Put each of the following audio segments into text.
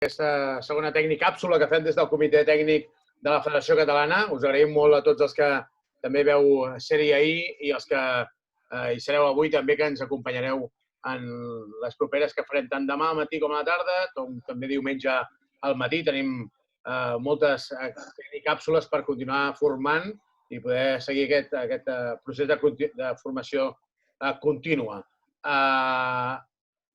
aquesta segona tecnicàpsula que fem des del Comitè Tècnic de la Federació Catalana. Us agraïm molt a tots els que també veu sèrie ahir i els que hi sereu avui també, que ens acompanyareu en les properes que farem tant demà al matí com a la tarda, com també diumenge al matí. Tenim moltes tecnicàpsules per continuar formant i poder seguir aquest procés de formació contínua.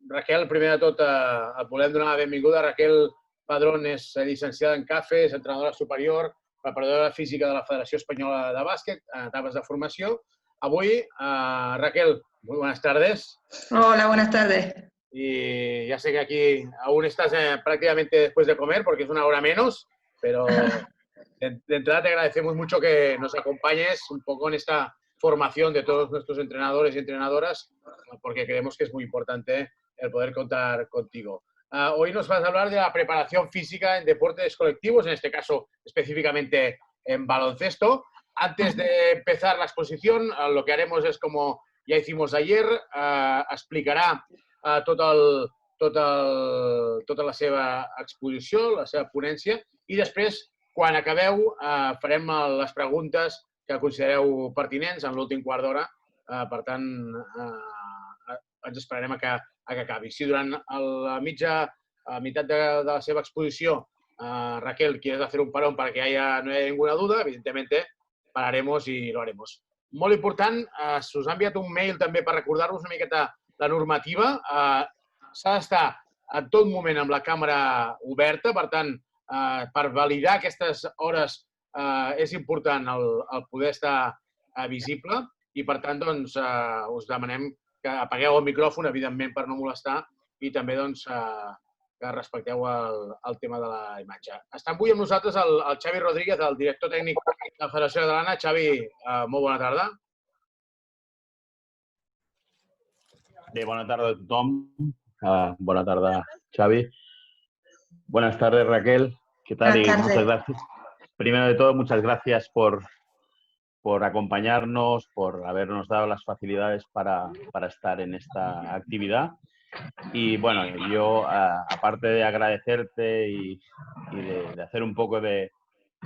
Raquel, primer de tot, et volem donar la benvinguda. Raquel Padrón és llicenciada en CAFE, és entrenadora superior, preparadora física de la Federació Espanyola de Bàsquet, en etapes de formació. Avui, Raquel, muy buenas tardes. Hola, buenas tardes. Y ya sé que aquí aún estás prácticamente después de comer, porque es una hora menos, pero de entrada te agradecemos mucho que nos acompañes un poco en esta formación de todos nuestros entrenadores y entrenadoras, porque creemos que es muy importante el poder contar contigo. Hoy nos vas a hablar de la preparación física en deportes colectivos, en este caso específicamente en baloncesto. Antes de empezar la exposición, lo que haremos es, como ja hicimos ayer, explicarà tota la seva exposició, la seva ponència, i després, quan acabeu, farem les preguntes que considereu pertinents en l'últim quart d'hora. Per tant, ens esperarem a que acabi. Si durant la meitat de la seva exposició, Raquel, quieres hacer un parón para que no haya ninguna duda, evidentemente pararemos y lo haremos. Molt important, s'us ha enviat un mail també per recordar-vos una miqueta la normativa. S'ha d'estar en tot moment amb la càmera oberta, per tant, per validar aquestes hores és important el poder estar visible i, per tant, doncs, us demanem que apagueu el micròfon, evidentment, per no molestar, i també que respecteu el tema de la imatge. Està avui amb nosaltres el Xavi Rodríguez, el director tècnic de la Federació Catalana. Xavi, molt bona tarda. Bé, bona tarda a tothom. Bona tarda, Xavi. Buenas tardes, Raquel. ¿Qué tal? Buenas tardes. Muchas gracias. Primero de todo, muchas gracias por acompañarnos, por habernos dado las facilidades para estar en esta actividad. Y bueno, yo, aparte de agradecerte y de hacer un poco de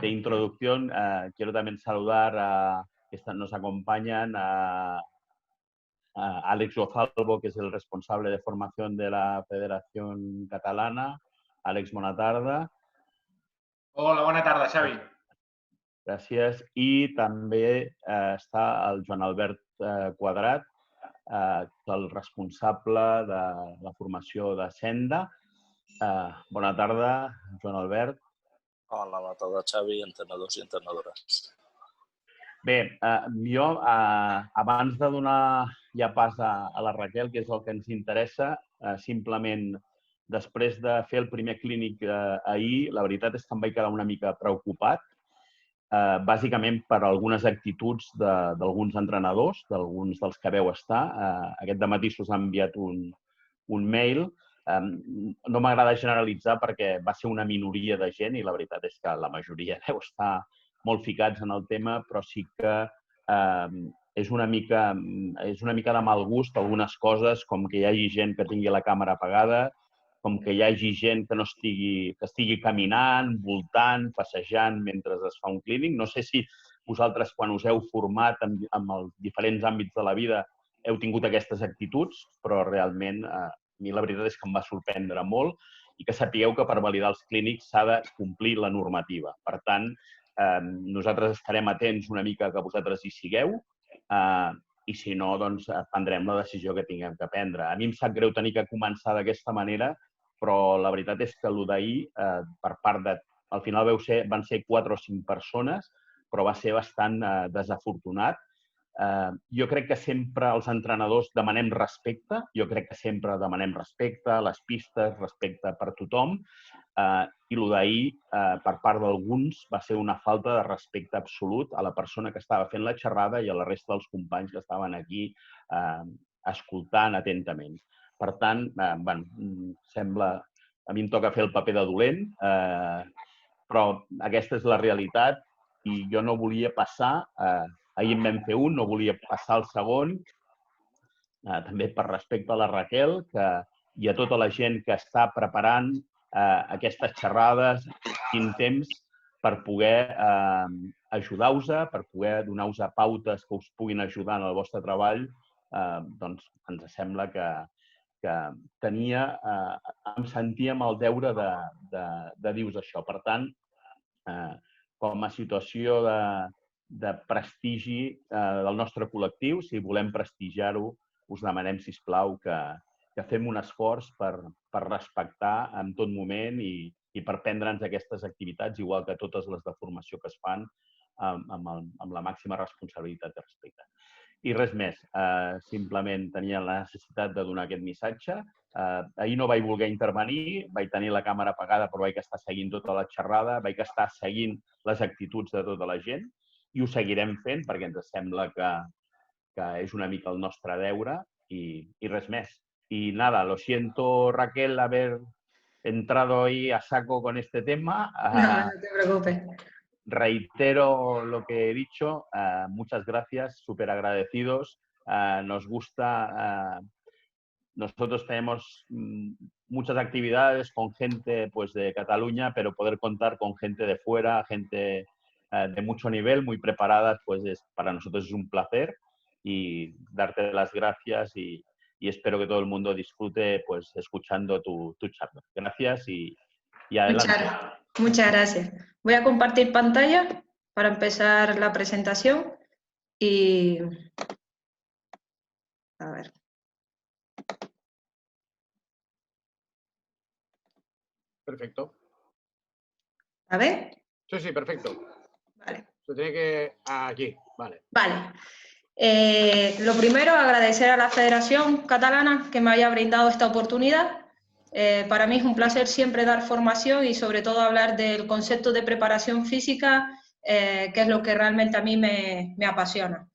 introducción, quiero también saludar a que nos acompañan a Àlex Gozalvo, que es el responsable de formación de la Federación Catalana. Àlex, bona tarda. Hola, bona tarda, Xavi. Gràcies. I també està el Joan Albert Quadrat, el responsable de la formació de Senda. Bona tarda, Joan Albert. Hola, bona tarda, Xavi, entrenadors i entrenadores. Bé, jo, abans de donar ja pas a la Raquel, que és el que ens interessa, simplement, després de fer el primer clínic ahir, la veritat és que em vaig quedar una mica preocupat, bàsicament per algunes actituds d'alguns entrenadors, d'alguns dels que veu estar. Aquest dematí s'us ha enviat un mail. No m'agrada generalitzar perquè va ser una minoria de gent i la veritat és que la majoria deu estar molt ficats en el tema, però sí que és una mica de mal gust algunes coses, com que hi hagi gent que tingui la càmera apagada, com que hi hagi gent que estigui caminant, voltant, passejant mentre es fa un clínic. No sé si vosaltres, quan us heu format en els diferents àmbits de la vida, heu tingut aquestes actituds, però realment a mi la veritat és que em va sorprendre molt i que sapigueu que per validar els clínics s'ha de complir la normativa. Per tant, nosaltres estarem atents una mica que vosaltres hi sigueu i, si no, doncs prendrem la decisió que tinguem que prendre. A mi em sap greu tenir que començar d'aquesta manera, però la veritat és que el d'ahir, per part de... Al final van ser 4 o 5 persones, però va ser bastant desafortunat. Jo crec que sempre els entrenadors demanem respecte. Jo crec que sempre demanem respecte a les pistes, respecte per tothom. I el d'ahir, per part d'alguns, va ser una falta de respecte absolut a la persona que estava fent la xerrada i a la resta dels companys que estaven aquí escoltant atentament. Per tant, sembla... A mi em toca fer el paper de dolent, però aquesta és la realitat i jo no volia passar... Ahir en vam fer un, no volia passar el segon, també per respecte a la Raquel i a tota la gent que està preparant aquestes xerrades, quin temps per poder ajudar-vos, per poder donar-vos pautes que us puguin ajudar en el vostre treball, doncs ens sembla que em sentia amb el deure de dir-vos això. Per tant, com a situació de prestigi del nostre col·lectiu, si volem prestigiar-ho, us demanem, sisplau, que fem un esforç per respectar en tot moment i per prendre'ns aquestes activitats, igual que totes les de formació que es fan, amb la màxima responsabilitat i respecte. I res més, simplement tenia la necessitat de donar aquest missatge. Ahir no vaig voler intervenir, vaig tenir la càmera apagada, però vaig estar seguint tota la xerrada, vaig estar seguint les actituds de tota la gent i ho seguirem fent perquè ens sembla que és una mica el nostre deure y res més. Y nada, lo siento, Raquel, haber entrado ahí a saco con este tema. No te preocupes. Reitero lo que he dicho. Muchas gracias, súper agradecidos. Nos gusta. Nosotros tenemos muchas actividades con gente pues, de Cataluña, pero poder contar con gente de fuera, gente de mucho nivel, muy preparada, pues para nosotros es un placer. Y darte las gracias y espero que todo el mundo disfrute pues escuchando tu charla. Gracias y adelante. Muchas gracias. Voy a compartir pantalla para empezar la presentación y... A ver. Perfecto. ¿A ver? Sí, perfecto. Vale. Se tiene que... Aquí, vale. Vale. Lo primero, agradecer a la Federación Catalana que me haya brindado esta oportunidad. Para mí es un placer siempre dar formación y sobre todo hablar del concepto de preparación física, que es lo que realmente a mí me apasiona.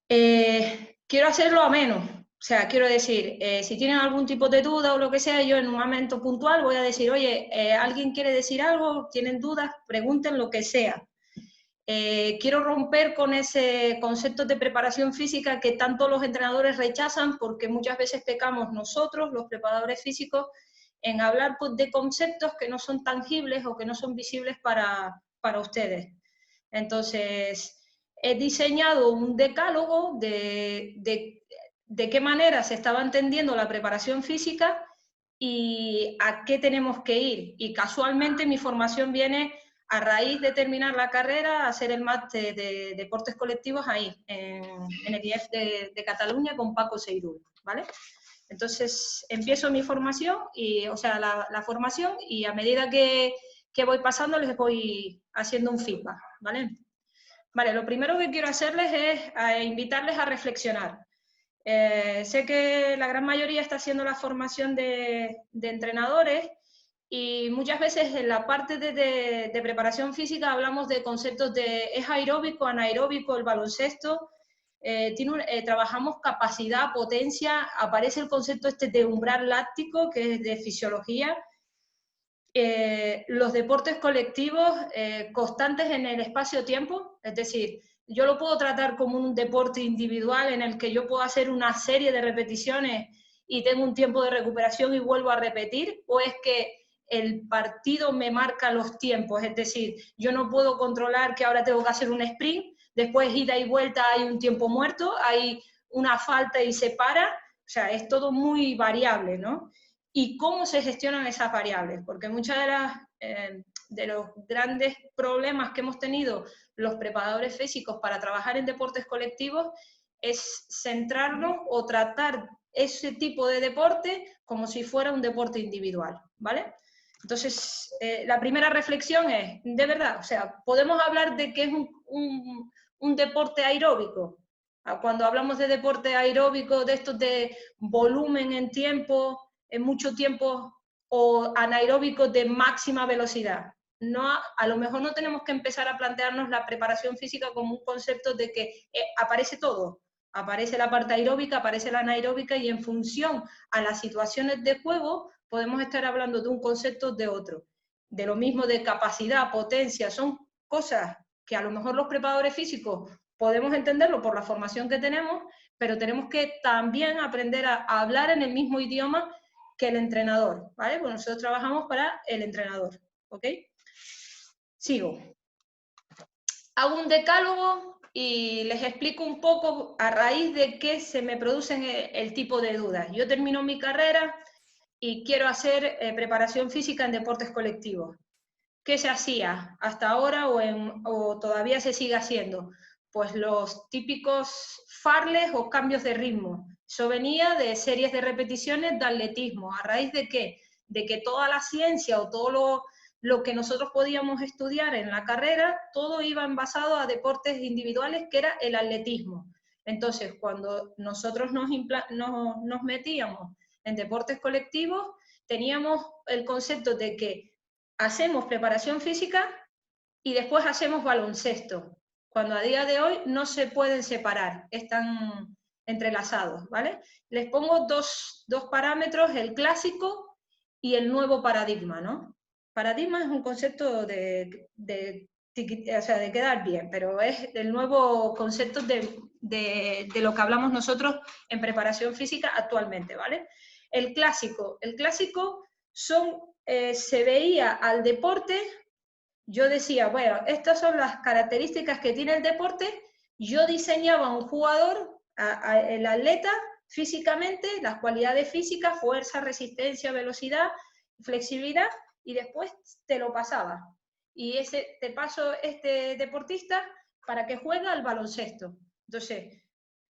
Quiero hacerlo ameno, o sea, quiero decir, si tienen algún tipo de duda o lo que sea, yo en un momento puntual voy a decir, oye, ¿alguien quiere decir algo? ¿Tienen dudas? Pregunten lo que sea. Quiero romper con ese concepto de preparación física que tanto los entrenadores rechazan porque muchas veces pecamos nosotros, los preparadores físicos, en hablar de conceptos que no son tangibles o que no son visibles para ustedes. Entonces, he diseñado un decálogo de qué manera se estaba entendiendo la preparación física y a qué tenemos que ir. Y casualmente mi formación viene a raíz de terminar la carrera, hacer el máster de deportes colectivos ahí, en el IEF de Cataluña con Paco Seirul, ¿vale? Entonces, empiezo mi formación, la formación, y a medida que voy pasando les voy haciendo un feedback, ¿vale? Vale, lo primero que quiero hacerles es invitarles a reflexionar. Sé que la gran mayoría está haciendo la formación de entrenadores, y muchas veces en la parte de preparación física hablamos de conceptos de ¿es aeróbico, anaeróbico el baloncesto? Trabajamos capacidad, potencia, aparece el concepto de umbral láctico, que es de fisiología. Los deportes colectivos constantes en el espacio-tiempo, es decir, yo lo puedo tratar como un deporte individual en el que yo puedo hacer una serie de repeticiones y tengo un tiempo de recuperación y vuelvo a repetir, o es que el partido me marca los tiempos, es decir, yo no puedo controlar que ahora tengo que hacer un sprint, después ida y vuelta hay un tiempo muerto, hay una falta y se para, o sea, es todo muy variable, ¿no? ¿Y cómo se gestionan esas variables? Porque muchos de los grandes problemas que hemos tenido los preparadores físicos para trabajar en deportes colectivos es centrarnos o tratar ese tipo de deporte como si fuera un deporte individual, ¿vale? Entonces, la primera reflexión es, de verdad, o sea, ¿podemos hablar de que es un deporte aeróbico? Cuando hablamos de deporte aeróbico, de estos de volumen en tiempo, en mucho tiempo, o anaeróbicos de máxima velocidad. No, a lo mejor no tenemos que empezar a plantearnos la preparación física como un concepto de que aparece todo. Aparece la parte aeróbica, aparece la anaeróbica, y en función a las situaciones de juego podemos estar hablando de un concepto de otro. De lo mismo de capacidad, potencia, son cosas que a lo mejor los preparadores físicos podemos entenderlo por la formación que tenemos, pero tenemos que también aprender a hablar en el mismo idioma que el entrenador, ¿vale? Pues nosotros trabajamos para el entrenador, ¿ok? Sigo. Hago un decálogo y les explico un poco a raíz de qué se me producen el tipo de dudas. Yo termino mi carrera y quiero hacer preparación física en deportes colectivos. ¿Qué se hacía hasta ahora o todavía se sigue haciendo? Pues los típicos farles o cambios de ritmo. Eso venía de series de repeticiones de atletismo. ¿A raíz de qué? De que toda la ciencia o todo lo que nosotros podíamos estudiar en la carrera, todo iba basado a deportes individuales, que era el atletismo. Entonces, cuando nosotros nos metíamos en deportes colectivos, teníamos el concepto de que hacemos preparación física y después hacemos baloncesto, cuando a día de hoy no se pueden separar, están entrelazados, ¿vale? Les pongo dos parámetros, el clásico y el nuevo paradigma, ¿no? Paradigma es un concepto de quedar bien, pero es el nuevo concepto de lo que hablamos nosotros en preparación física actualmente, ¿vale? El clásico se veía al deporte, yo decía, bueno, estas son las características que tiene el deporte, yo diseñaba un jugador, el atleta, físicamente, las cualidades físicas, fuerza, resistencia, velocidad, flexibilidad, y después te lo pasaba. Y te paso este deportista para que juegue al baloncesto. Entonces,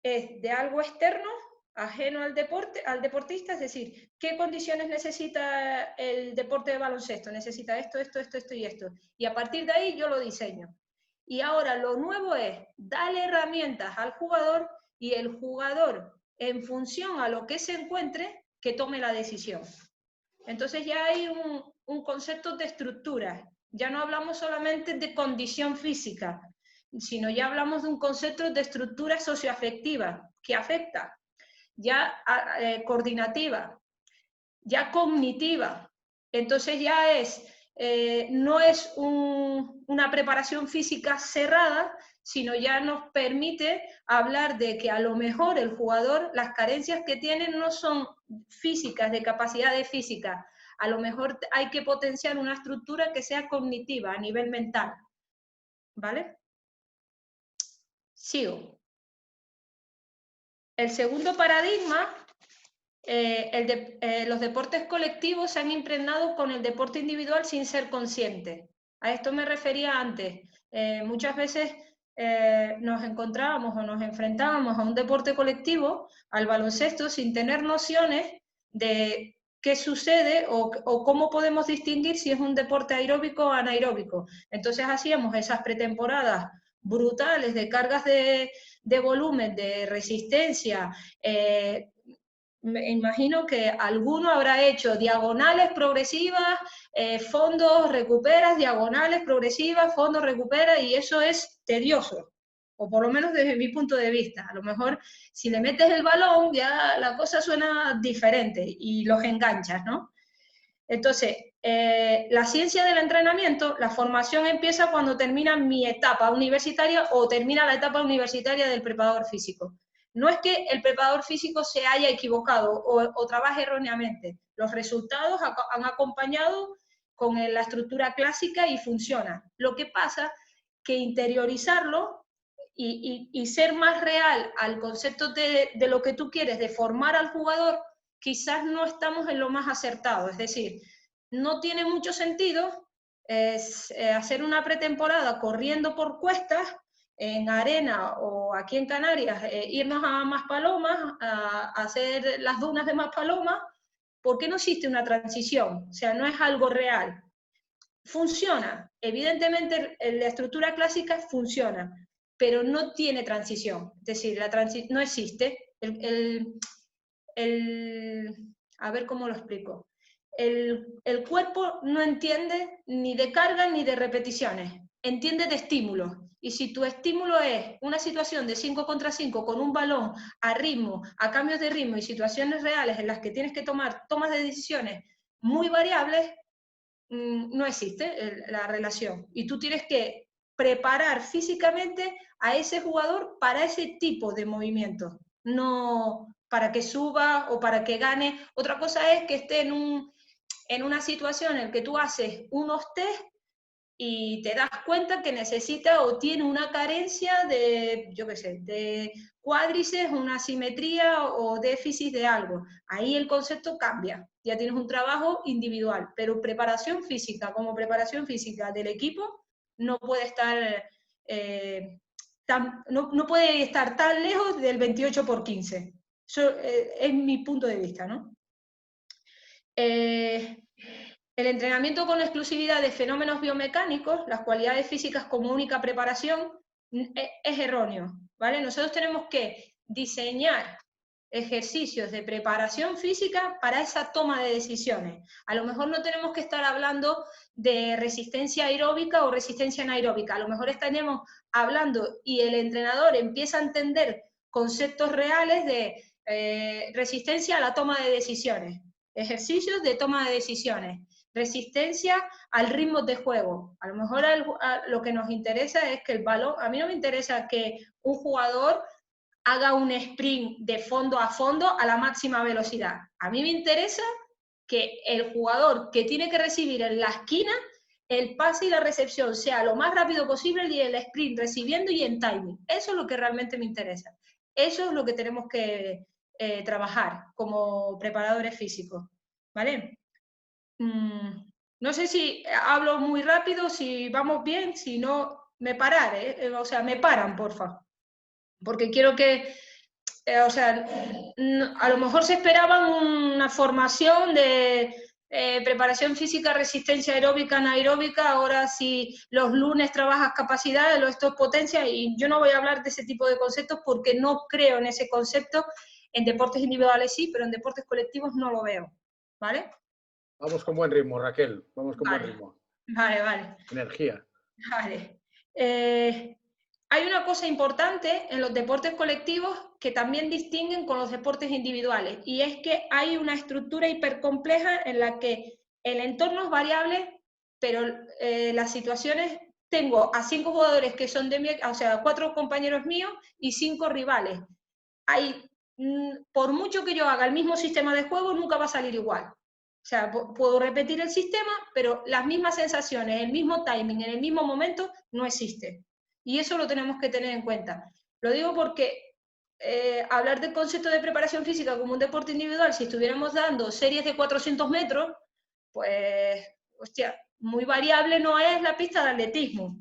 es de algo externo, ajeno al deportista, es decir, ¿qué condiciones necesita el deporte de baloncesto? Necesita esto y esto. Y a partir de ahí yo lo diseño. Y ahora lo nuevo es darle herramientas al jugador y el jugador, en función a lo que se encuentre, que tome la decisión. Entonces ya hay un concepto de estructura. Ya no hablamos solamente de condición física, sino ya hablamos de un concepto de estructura socioafectiva que afecta, ya coordinativa, ya cognitiva. Entonces ya no es una preparación física cerrada, sino ya nos permite hablar de que a lo mejor el jugador, las carencias que tiene no son físicas, de capacidades físicas. A lo mejor hay que potenciar una estructura que sea cognitiva, a nivel mental. ¿Vale? Sigo. El segundo paradigma, los deportes colectivos se han impregnado con el deporte individual sin ser conscientes. A esto me refería antes. Muchas veces nos encontrábamos o nos enfrentábamos a un deporte colectivo, al baloncesto, sin tener nociones de qué sucede o cómo podemos distinguir si es un deporte aeróbico o anaeróbico. Entonces hacíamos esas pretemporadas brutales de cargas de volumen, de resistencia. Me imagino que alguno habrá hecho diagonales progresivas, fondos recuperas, diagonales progresivas, fondos recupera, y eso es tedioso, o por lo menos desde mi punto de vista. A lo mejor si le metes el balón ya la cosa suena diferente y los enganchas, ¿no? Entonces, la ciencia del entrenamiento, la formación empieza cuando termina mi etapa universitaria o termina la etapa universitaria del preparador físico. No es que el preparador físico se haya equivocado o trabaje erróneamente. Los resultados han acompañado con la estructura clásica y funciona. Lo que pasa que interiorizarlo y ser más real al concepto de lo que tú quieres, de formar al jugador, quizás no estamos en lo más acertado. Es decir, no tiene mucho sentido hacer una pretemporada corriendo por cuestas en arena o aquí en Canarias, irnos a Maspalomas, a hacer las dunas de Maspalomas, porque no existe una transición, o sea, no es algo real. Funciona, evidentemente la estructura clásica funciona, pero no tiene transición, es decir, no existe. A ver cómo lo explico. El cuerpo no entiende ni de carga ni de repeticiones, entiende de estímulos. Y si tu estímulo es una situación de 5 contra 5 con un balón a ritmo, a cambios de ritmo y situaciones reales en las que tienes que tomar tomas de decisiones muy variables, no existe la relación. Y tú tienes que preparar físicamente a ese jugador para ese tipo de movimientos. No para que suba o para que gane. Otra cosa es que esté en una situación en la que tú haces unos test y te das cuenta que necesita o tiene una carencia de, yo qué sé, de cuádriceps, una asimetría o déficit de algo. Ahí el concepto cambia, ya tienes un trabajo individual, pero preparación física, como preparación física del equipo, no puede estar, no puede estar tan lejos del 28×15. Eso es mi punto de vista, ¿no? El entrenamiento con exclusividad de fenómenos biomecánicos, las cualidades físicas como única preparación, es erróneo, ¿vale? Nosotros tenemos que diseñar ejercicios de preparación física para esa toma de decisiones. A lo mejor no tenemos que estar hablando de resistencia aeróbica o resistencia anaeróbica, a lo mejor estaremos hablando y el entrenador empieza a entender conceptos reales de resistencia a la toma de decisiones, ejercicios de toma de decisiones, resistencia al ritmo de juego. A lo mejor lo que nos interesa es que el balón, a mí no me interesa que un jugador haga un sprint de fondo a fondo a la máxima velocidad. A mí me interesa que el jugador que tiene que recibir en la esquina, el pase y la recepción sea lo más rápido posible y el sprint recibiendo y en timing. Eso es lo que realmente me interesa. Eso es lo que tenemos que trabajar como preparadores físicos, ¿vale? No sé si hablo muy rápido, si vamos bien, si no, me pararé, o sea, me paran, porfa. Porque quiero que, o sea, a lo mejor se esperaban una formación de preparación física, resistencia aeróbica, anaeróbica, ahora si los lunes trabajas capacidades, esto es potencia, y yo no voy a hablar de ese tipo de conceptos porque no creo en ese concepto. En deportes individuales sí, pero en deportes colectivos no lo veo, ¿vale? Vamos con buen ritmo, Raquel. Vamos con Vale. buen ritmo. Vale. Energía. Vale. Hay una cosa importante en los deportes colectivos que también distinguen con los deportes individuales, y es que hay una estructura hipercompleja en la que el entorno es variable, pero las situaciones, tengo a 5 jugadores que son de mi, o sea, 4 compañeros míos y 5 rivales. Por mucho que yo haga el mismo sistema de juego, nunca va a salir igual. O sea, puedo repetir el sistema, pero las mismas sensaciones, el mismo timing, en el mismo momento, no existe. Y eso lo tenemos que tener en cuenta. Lo digo porque hablar del concepto de preparación física como un deporte individual, si estuviéramos dando series de 400 metros, pues, hostia, muy variable no es la pista de atletismo.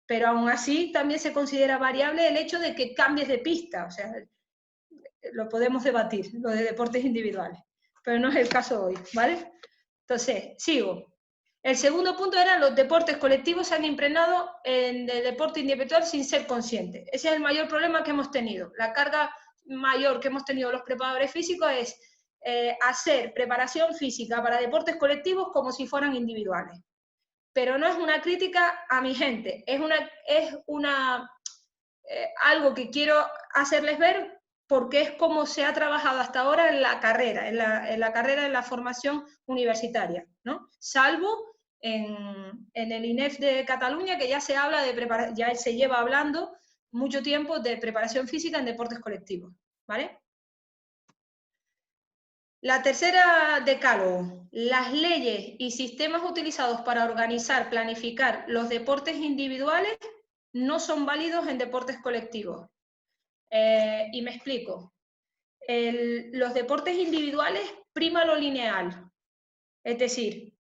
Pero aún así también se considera variable el hecho de que cambies de pista. O sea, lo podemos debatir, lo de deportes individuales, pero no es el caso hoy, ¿vale? Entonces, sigo. El segundo punto era los deportes colectivos se han impregnado en el deporte individual sin ser conscientes. Ese es el mayor problema que hemos tenido. La carga mayor que hemos tenido los preparadores físicos es hacer preparación física para deportes colectivos como si fueran individuales. Pero no es una crítica a mi gente, es algo que quiero hacerles ver porque es como se ha trabajado hasta ahora en la carrera, en la formación universitaria, ¿no? Salvo en el INEF de Cataluña, que ya se habla ya se lleva hablando mucho tiempo de preparación física en deportes colectivos, ¿vale? La tercera decálogo, las leyes y sistemas utilizados para organizar, planificar los deportes individuales no son válidos en deportes colectivos. Y me explico. Los deportes individuales prima lo lineal. Es decir,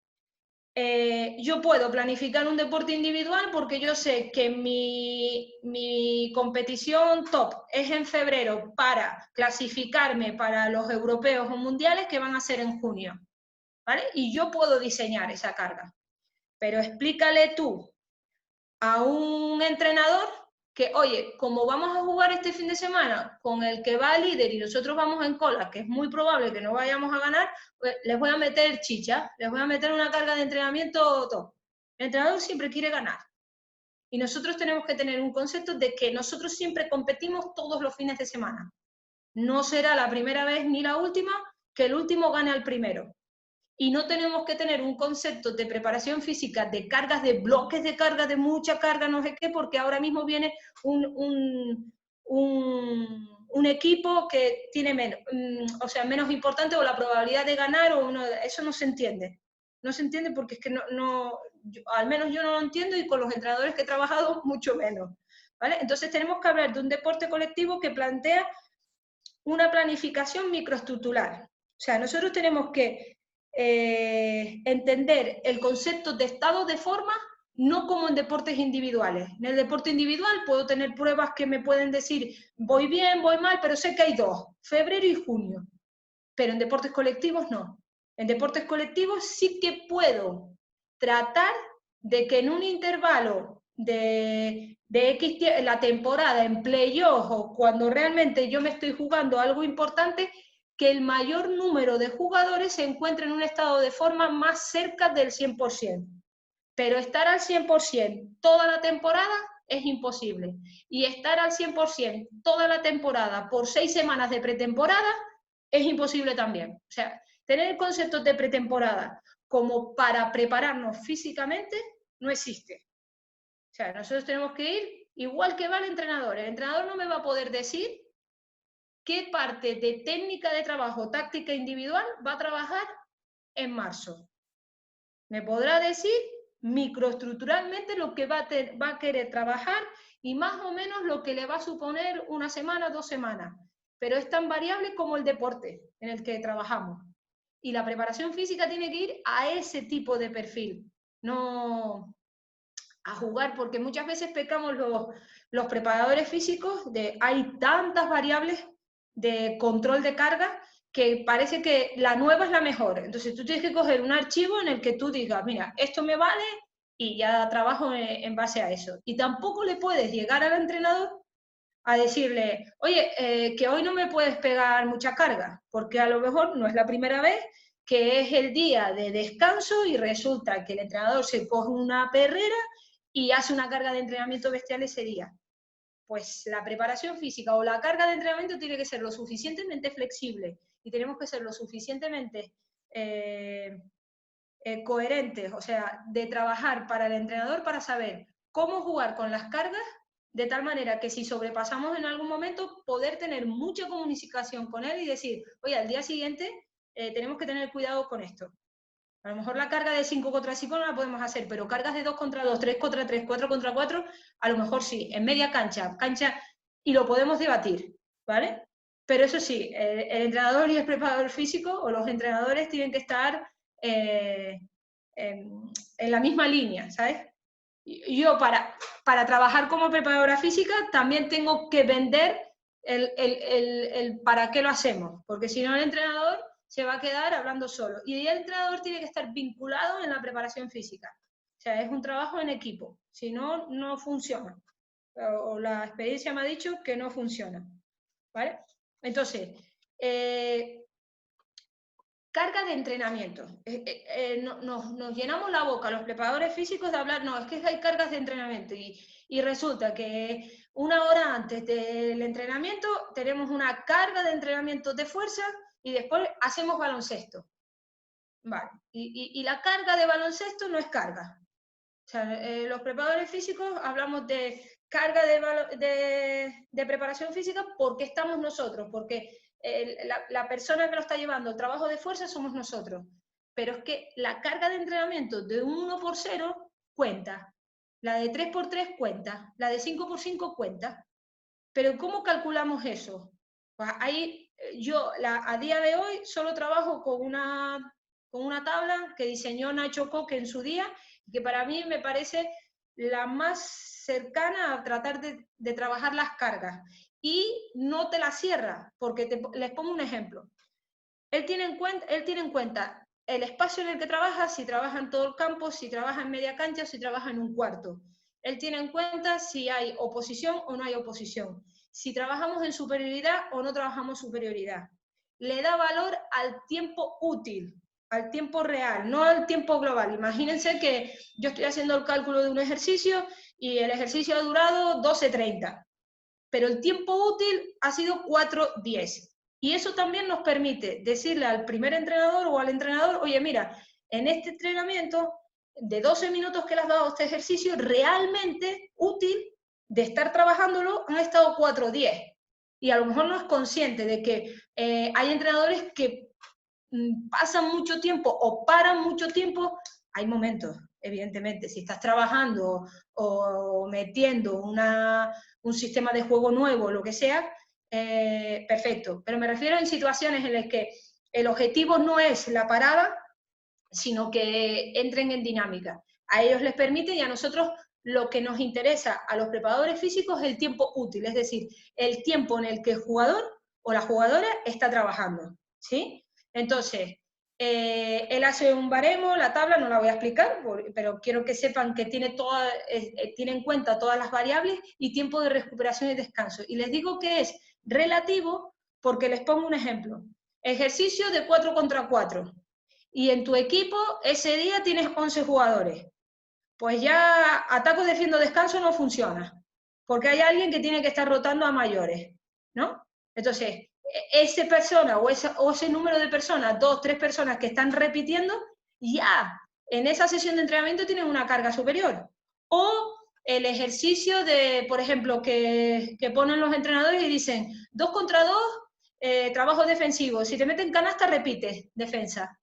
yo puedo planificar un deporte individual porque yo sé que mi competición top es en febrero para clasificarme para los europeos o mundiales que van a ser en junio, ¿vale? Y yo puedo diseñar esa carga. Pero explícale tú a un entrenador que, oye, como vamos a jugar este fin de semana con el que va líder y nosotros vamos en cola, que es muy probable que no vayamos a ganar, pues les voy a meter chicha, les voy a meter una carga de entrenamiento top. El entrenador siempre quiere ganar. Y nosotros tenemos que tener un concepto de que nosotros siempre competimos todos los fines de semana. No será la primera vez ni la última que el último gane al primero. Y no tenemos que tener un concepto de preparación física, de cargas, de bloques de carga, de mucha carga, no sé qué, porque ahora mismo viene un un equipo que tiene menos, o sea, menos importante, o la probabilidad de ganar, eso no se entiende. No se entiende porque es que al menos yo no lo entiendo, y con los entrenadores que he trabajado mucho menos, ¿vale? Entonces tenemos que hablar de un deporte colectivo que plantea una planificación microestructural. O sea, nosotros tenemos que entender el concepto de estado de forma no como en deportes individuales. En el deporte individual puedo tener pruebas que me pueden decir voy bien, voy mal, pero sé que hay dos, febrero y junio. Pero en deportes colectivos no. En deportes colectivos sí que puedo tratar de que en un intervalo de X, la temporada, en playoff, o cuando realmente yo me estoy jugando algo importante, que el mayor número de jugadores se encuentre en un estado de forma más cerca del 100%. Pero estar al 100% toda la temporada es imposible. Y estar al 100% toda la temporada por 6 semanas de pretemporada es imposible también. O sea, tener el concepto de pretemporada como para prepararnos físicamente no existe. O sea, nosotros tenemos que ir igual que va el entrenador. El entrenador no me va a poder decir qué parte de técnica de trabajo, táctica individual va a trabajar en marzo. Me podrá decir microestructuralmente lo que va a querer trabajar y más o menos lo que le va a suponer una semana, 2 semanas. Pero es tan variable como el deporte en el que trabajamos. Y la preparación física tiene que ir a ese tipo de perfil, no a jugar, porque muchas veces pecamos los preparadores físicos hay tantas variables de control de carga que parece que la nueva es la mejor. Entonces tú tienes que coger un archivo en el que tú digas, mira, esto me vale y ya trabajo en base a eso. Y tampoco le puedes llegar al entrenador a decirle, oye, que hoy no me puedes pegar mucha carga, porque a lo mejor no es la primera vez que es el día de descanso y resulta que el entrenador se coge una perrera y hace una carga de entrenamiento bestial ese día. Pues la preparación física o la carga de entrenamiento tiene que ser lo suficientemente flexible y tenemos que ser lo suficientemente coherentes, o sea, de trabajar para el entrenador para saber cómo jugar con las cargas de tal manera que si sobrepasamos en algún momento, poder tener mucha comunicación con él y decir, oye, al día siguiente tenemos que tener cuidado con esto. A lo mejor la carga de 5 contra 5 no la podemos hacer, pero cargas de 2 contra 2, 3 contra 3, 4 contra 4, a lo mejor sí, en media cancha, y lo podemos debatir, ¿vale? Pero eso sí, el entrenador y el preparador físico, o los entrenadores, tienen que estar en la misma línea, ¿sabes? Yo para trabajar como preparadora física también tengo que vender el para qué lo hacemos, porque si no el entrenador se va a quedar hablando solo. Y el entrenador tiene que estar vinculado en la preparación física. O sea, es un trabajo en equipo. Si no, no funciona. O la experiencia me ha dicho que no funciona. ¿Vale? Entonces, carga de entrenamiento. Nos llenamos la boca los preparadores físicos de hablar, no, es que hay cargas de entrenamiento y resulta que una hora antes del entrenamiento tenemos una carga de entrenamiento de fuerza y después hacemos baloncesto. Vale. Y la carga de baloncesto no es carga. O sea, los preparadores físicos hablamos de carga de preparación física porque estamos nosotros, porque la persona que lo está llevando el trabajo de fuerza somos nosotros. Pero es que la carga de entrenamiento de un 1x0 cuenta, la de 3x3 cuenta, la de 5x5 cuenta. Pero ¿cómo calculamos eso? Pues ahí yo a día de hoy solo trabajo con una tabla que diseñó Nacho Coque en su día, y que para mí me parece la más cercana a tratar de trabajar las cargas. Y no te la cierra, porque les pongo un ejemplo. Él tiene en cuenta el espacio en el que trabaja, si trabaja en todo el campo, si trabaja en media cancha, si trabaja en un cuarto. Él tiene en cuenta si hay oposición o no hay oposición, si trabajamos en superioridad o no trabajamos superioridad. Le da valor al tiempo útil, al tiempo real, no al tiempo global. Imagínense que yo estoy haciendo el cálculo de un ejercicio y el ejercicio ha durado 12:30, pero el tiempo útil ha sido 4:10. Y eso también nos permite decirle al primer entrenador o al entrenador, oye, mira, en este entrenamiento de 12 minutos que le has dado a este ejercicio, realmente útil de estar trabajándolo, han estado 4:10. y a lo mejor no es consciente de que hay entrenadores que pasan mucho tiempo o paran mucho tiempo. Hay momentos, evidentemente, si estás trabajando o metiendo un sistema de juego nuevo, lo que sea, perfecto. Pero me refiero en situaciones en las que el objetivo no es la parada, sino que entren en dinámica. A ellos les permite, y a nosotros lo que nos interesa a los preparadores físicos es el tiempo útil, es decir, el tiempo en el que el jugador o la jugadora está trabajando, ¿sí? Entonces, él hace un baremo, la tabla no la voy a explicar, pero quiero que sepan que tiene en cuenta todas las variables y tiempo de recuperación y descanso. Y les digo que es relativo porque les pongo un ejemplo. Ejercicio de 4 contra 4. Y en tu equipo ese día tienes 11 jugadores. Pues ya ataco, defiendo, descanso no funciona, porque hay alguien que tiene que estar rotando a mayores, ¿no? Entonces, esa persona o ese número de personas, 2, 3 personas que están repitiendo, ya en esa sesión de entrenamiento tienen una carga superior. O el ejercicio de, por ejemplo, que ponen los entrenadores y dicen 2 contra 2, trabajo defensivo. Si te meten canasta, repites defensa.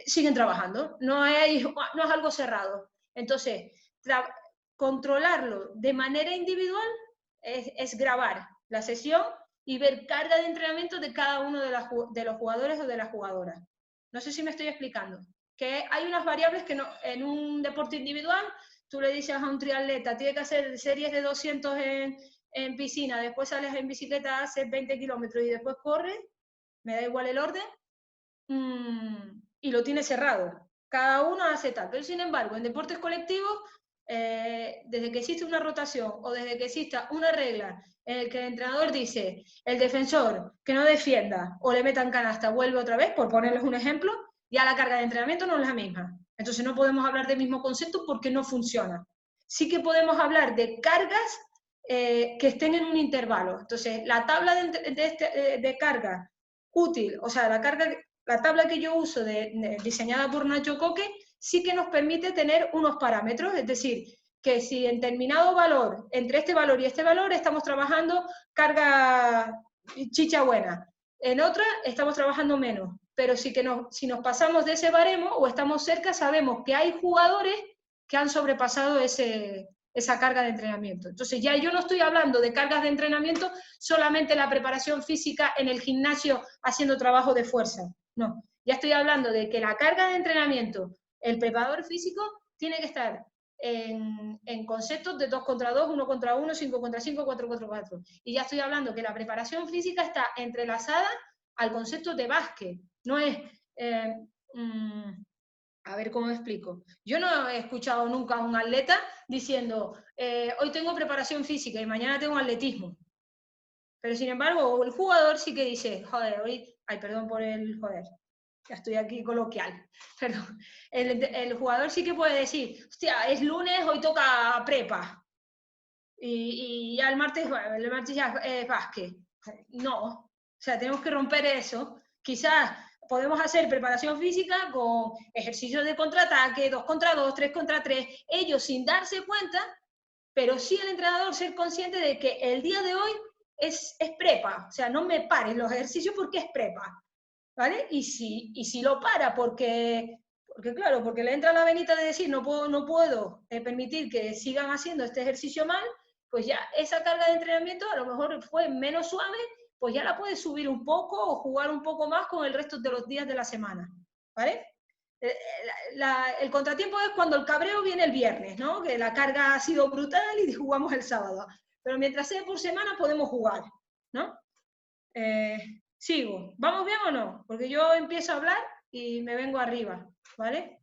Siguen trabajando, no es algo cerrado. Entonces, controlarlo de manera individual es grabar la sesión y ver carga de entrenamiento de cada uno de los jugadores o de las jugadoras. No sé si me estoy explicando. Que hay unas variables que no, en un deporte individual, tú le dices a un triatleta, tiene que hacer series de 200 en piscina, después sales en bicicleta, haces 20 kilómetros y después corres, me da igual el orden, y lo tiene cerrado. Cada uno hace tal. Pero sin embargo, en deportes colectivos, desde que existe una rotación o desde que exista una regla en el que el entrenador dice, el defensor que no defienda o le metan canasta vuelve otra vez, por ponerles un ejemplo, ya la carga de entrenamiento no es la misma. Entonces no podemos hablar del mismo concepto porque no funciona. Sí que podemos hablar de cargas que estén en un intervalo. Entonces, la tabla de carga útil, o sea, la tabla que yo uso diseñada por Nacho Coque, sí que nos permite tener unos parámetros, es decir, que si en determinado valor, entre este valor y este valor, estamos trabajando carga chicha buena, en otra estamos trabajando menos, pero si nos pasamos de ese baremo o estamos cerca, sabemos que hay jugadores que han sobrepasado esa carga de entrenamiento. Entonces ya yo no estoy hablando de cargas de entrenamiento solamente la preparación física en el gimnasio haciendo trabajo de fuerza. No, ya estoy hablando de que la carga de entrenamiento, el preparador físico tiene que estar en conceptos de 2 contra 2, 1 contra 1, 5 contra 5, 4 contra 4. Y ya estoy hablando que la preparación física está entrelazada al concepto de básquet. No es, a ver cómo me explico. Yo no he escuchado nunca a un atleta diciendo, hoy tengo preparación física y mañana tengo atletismo. Pero sin embargo, el jugador sí que dice, joder, hoy, ay, perdón por el joder, ya estoy aquí coloquial, perdón. El jugador sí que puede decir, hostia, es lunes, hoy toca prepa. Y ya el martes ya es básquet. No, o sea, tenemos que romper eso. Quizás podemos hacer preparación física con ejercicios de contraataque, 2 contra 2, 3 contra 3, ellos sin darse cuenta, pero sí el entrenador ser consciente de que el día de hoy es prepa, o sea, no me pares los ejercicios porque es prepa, ¿vale? Y si lo para porque claro, porque le entra la venita de decir no puedo permitir que sigan haciendo este ejercicio mal, pues ya esa carga de entrenamiento a lo mejor fue menos suave, pues ya la puedes subir un poco o jugar un poco más con el resto de los días de la semana, ¿vale? El contratiempo es cuando el cabreo viene el viernes, ¿no? Que la carga ha sido brutal y jugamos el sábado. Pero mientras sea por semana podemos jugar, ¿no? Sigo. ¿Vamos bien o no? Porque yo empiezo a hablar y me vengo arriba, ¿vale?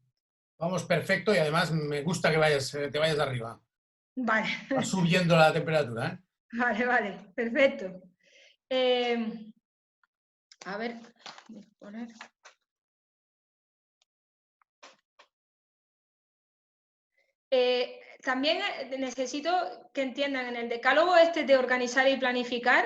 Vamos perfecto y además me gusta que te vayas arriba. Vale. Va subiendo la temperatura, ¿eh? Vale, perfecto. A ver, voy a poner... también necesito que entiendan en el decálogo de organizar y planificar,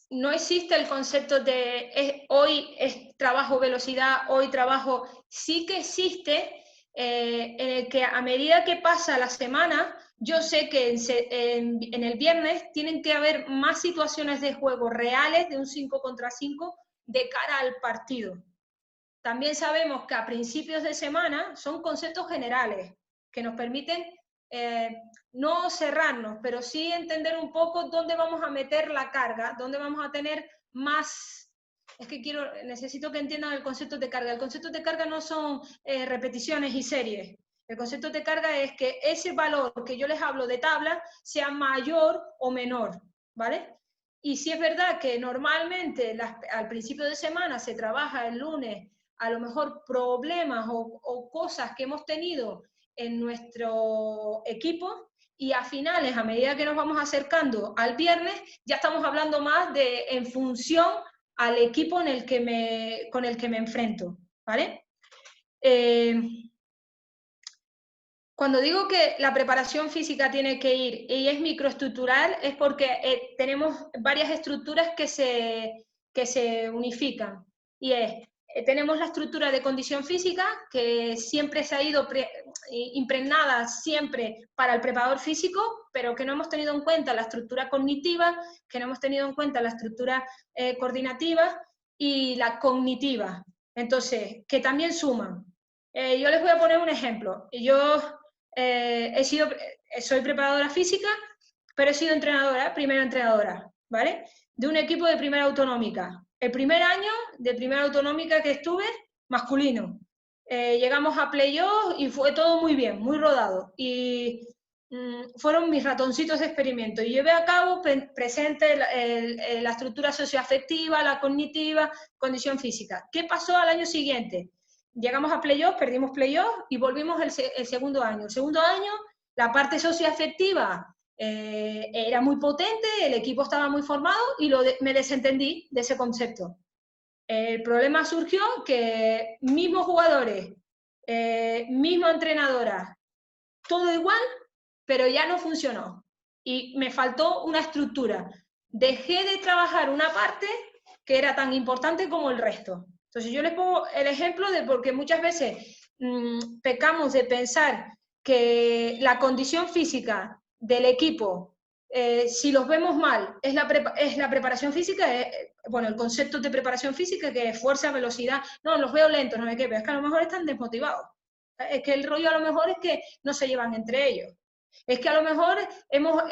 no existe el concepto de hoy es trabajo velocidad, hoy trabajo, sí que existe en el que a medida que pasa la semana, yo sé que en el viernes tienen que haber más situaciones de juego reales de un 5 contra 5 de cara al partido. También sabemos que a principios de semana son conceptos generales que nos permiten no cerrarnos, pero sí entender un poco dónde vamos a meter la carga, dónde vamos a tener más... Es que necesito que entiendan el concepto de carga. El concepto de carga no son repeticiones y series. El concepto de carga es que ese valor que yo les hablo de tabla sea mayor o menor, ¿vale? Y si es verdad que normalmente al principio de semana se trabaja el lunes a lo mejor problemas o cosas que hemos tenido en nuestro equipo, y a finales, a medida que nos vamos acercando al viernes, ya estamos hablando más de en función al equipo con el que me enfrento, ¿vale? Cuando digo que la preparación física tiene que ir y es microestructural, es porque tenemos varias estructuras que se unifican. Y tenemos la estructura de condición física, que siempre se ha ido impregnada siempre para el preparador físico, pero que no hemos tenido en cuenta la estructura cognitiva, que no hemos tenido en cuenta la estructura coordinativa y la cognitiva. Entonces, que también suman. Yo les voy a poner un ejemplo. Yo soy preparadora física, pero he sido entrenadora, primera entrenadora, ¿vale? De un equipo de primera autonómica. El primer año de primera autonómica que estuve, masculino. Llegamos a playoff y fue todo muy bien, muy rodado. Y fueron mis ratoncitos de experimento. Y llevé a cabo presente la estructura socioafectiva, la cognitiva, condición física. ¿Qué pasó al año siguiente? Llegamos a playoff, perdimos playoff y volvimos el segundo año. El segundo año, la parte socioafectiva era muy potente, el equipo estaba muy formado y me desentendí de ese concepto. El problema surgió que mismos jugadores, misma entrenadora, todo igual, pero ya no funcionó. Y me faltó una estructura. Dejé de trabajar una parte que era tan importante como el resto. Entonces yo les pongo el ejemplo de porque muchas veces pecamos de pensar que la condición física del equipo, si los vemos mal, es la preparación física, bueno, el concepto de preparación física, que es fuerza, velocidad, no, los veo lentos, no me qué, pero es que a lo mejor están desmotivados. Es que el rollo a lo mejor es que no se llevan entre ellos. Es que a lo mejor hemos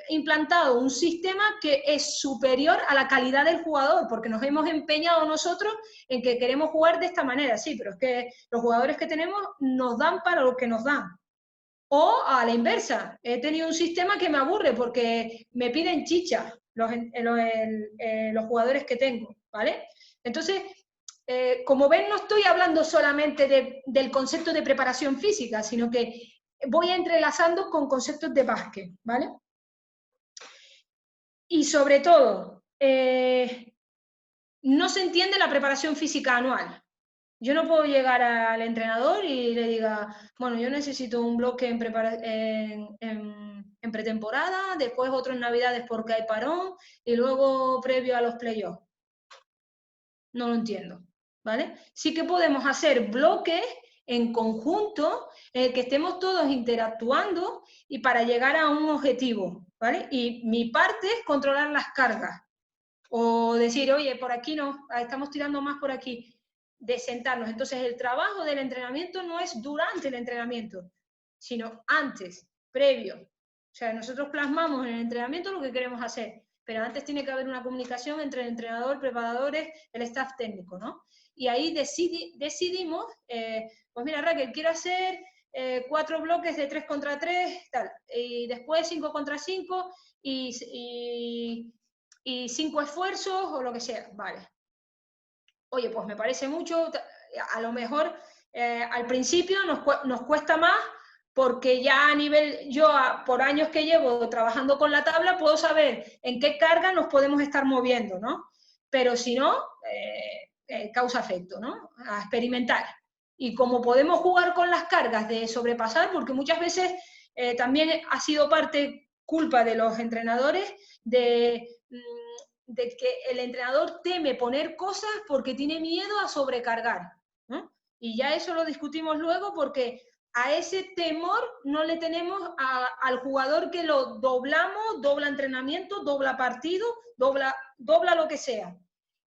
implantado un sistema que es superior a la calidad del jugador, porque nos hemos empeñado nosotros en que queremos jugar de esta manera, sí, pero es que los jugadores que tenemos nos dan para lo que nos dan. O a la inversa, he tenido un sistema que me aburre porque me piden chicha los jugadores que tengo, ¿vale? Entonces, como ven, no estoy hablando solamente del concepto de preparación física, sino que voy entrelazando con conceptos de básquet, ¿vale? Y sobre todo, no se entiende la preparación física anual. Yo no puedo llegar al entrenador y le diga, bueno, yo necesito un bloque en pretemporada, después otro en Navidades porque hay parón y luego previo a los playoffs. No lo entiendo, ¿vale? Sí que podemos hacer bloques en conjunto en el que estemos todos interactuando y para llegar a un objetivo, ¿vale? Y mi parte es controlar las cargas o decir, oye, por aquí no, estamos tirando más por aquí, de sentarnos. Entonces el trabajo del entrenamiento no es durante el entrenamiento, sino antes, previo. O sea, nosotros plasmamos en el entrenamiento lo que queremos hacer, pero antes tiene que haber una comunicación entre el entrenador, preparadores, el staff técnico, ¿no? Y ahí decidimos, pues mira, Raquel, quiero hacer 4 bloques de 3 contra 3, tal, y después 5 contra 5 y 5 esfuerzos o lo que sea, vale. Oye, pues me parece mucho, a lo mejor al principio nos cuesta más porque ya a nivel, yo por años que llevo trabajando con la tabla puedo saber en qué carga nos podemos estar moviendo, ¿no? Pero si no, causa-efecto, ¿no? A experimentar. Y como podemos jugar con las cargas de sobrepasar, porque muchas veces también ha sido culpa de los entrenadores de que el entrenador teme poner cosas porque tiene miedo a sobrecargar, ¿no? Y ya eso lo discutimos luego porque a ese temor no le tenemos al jugador que lo doblamos, dobla entrenamiento, dobla partido, dobla lo que sea.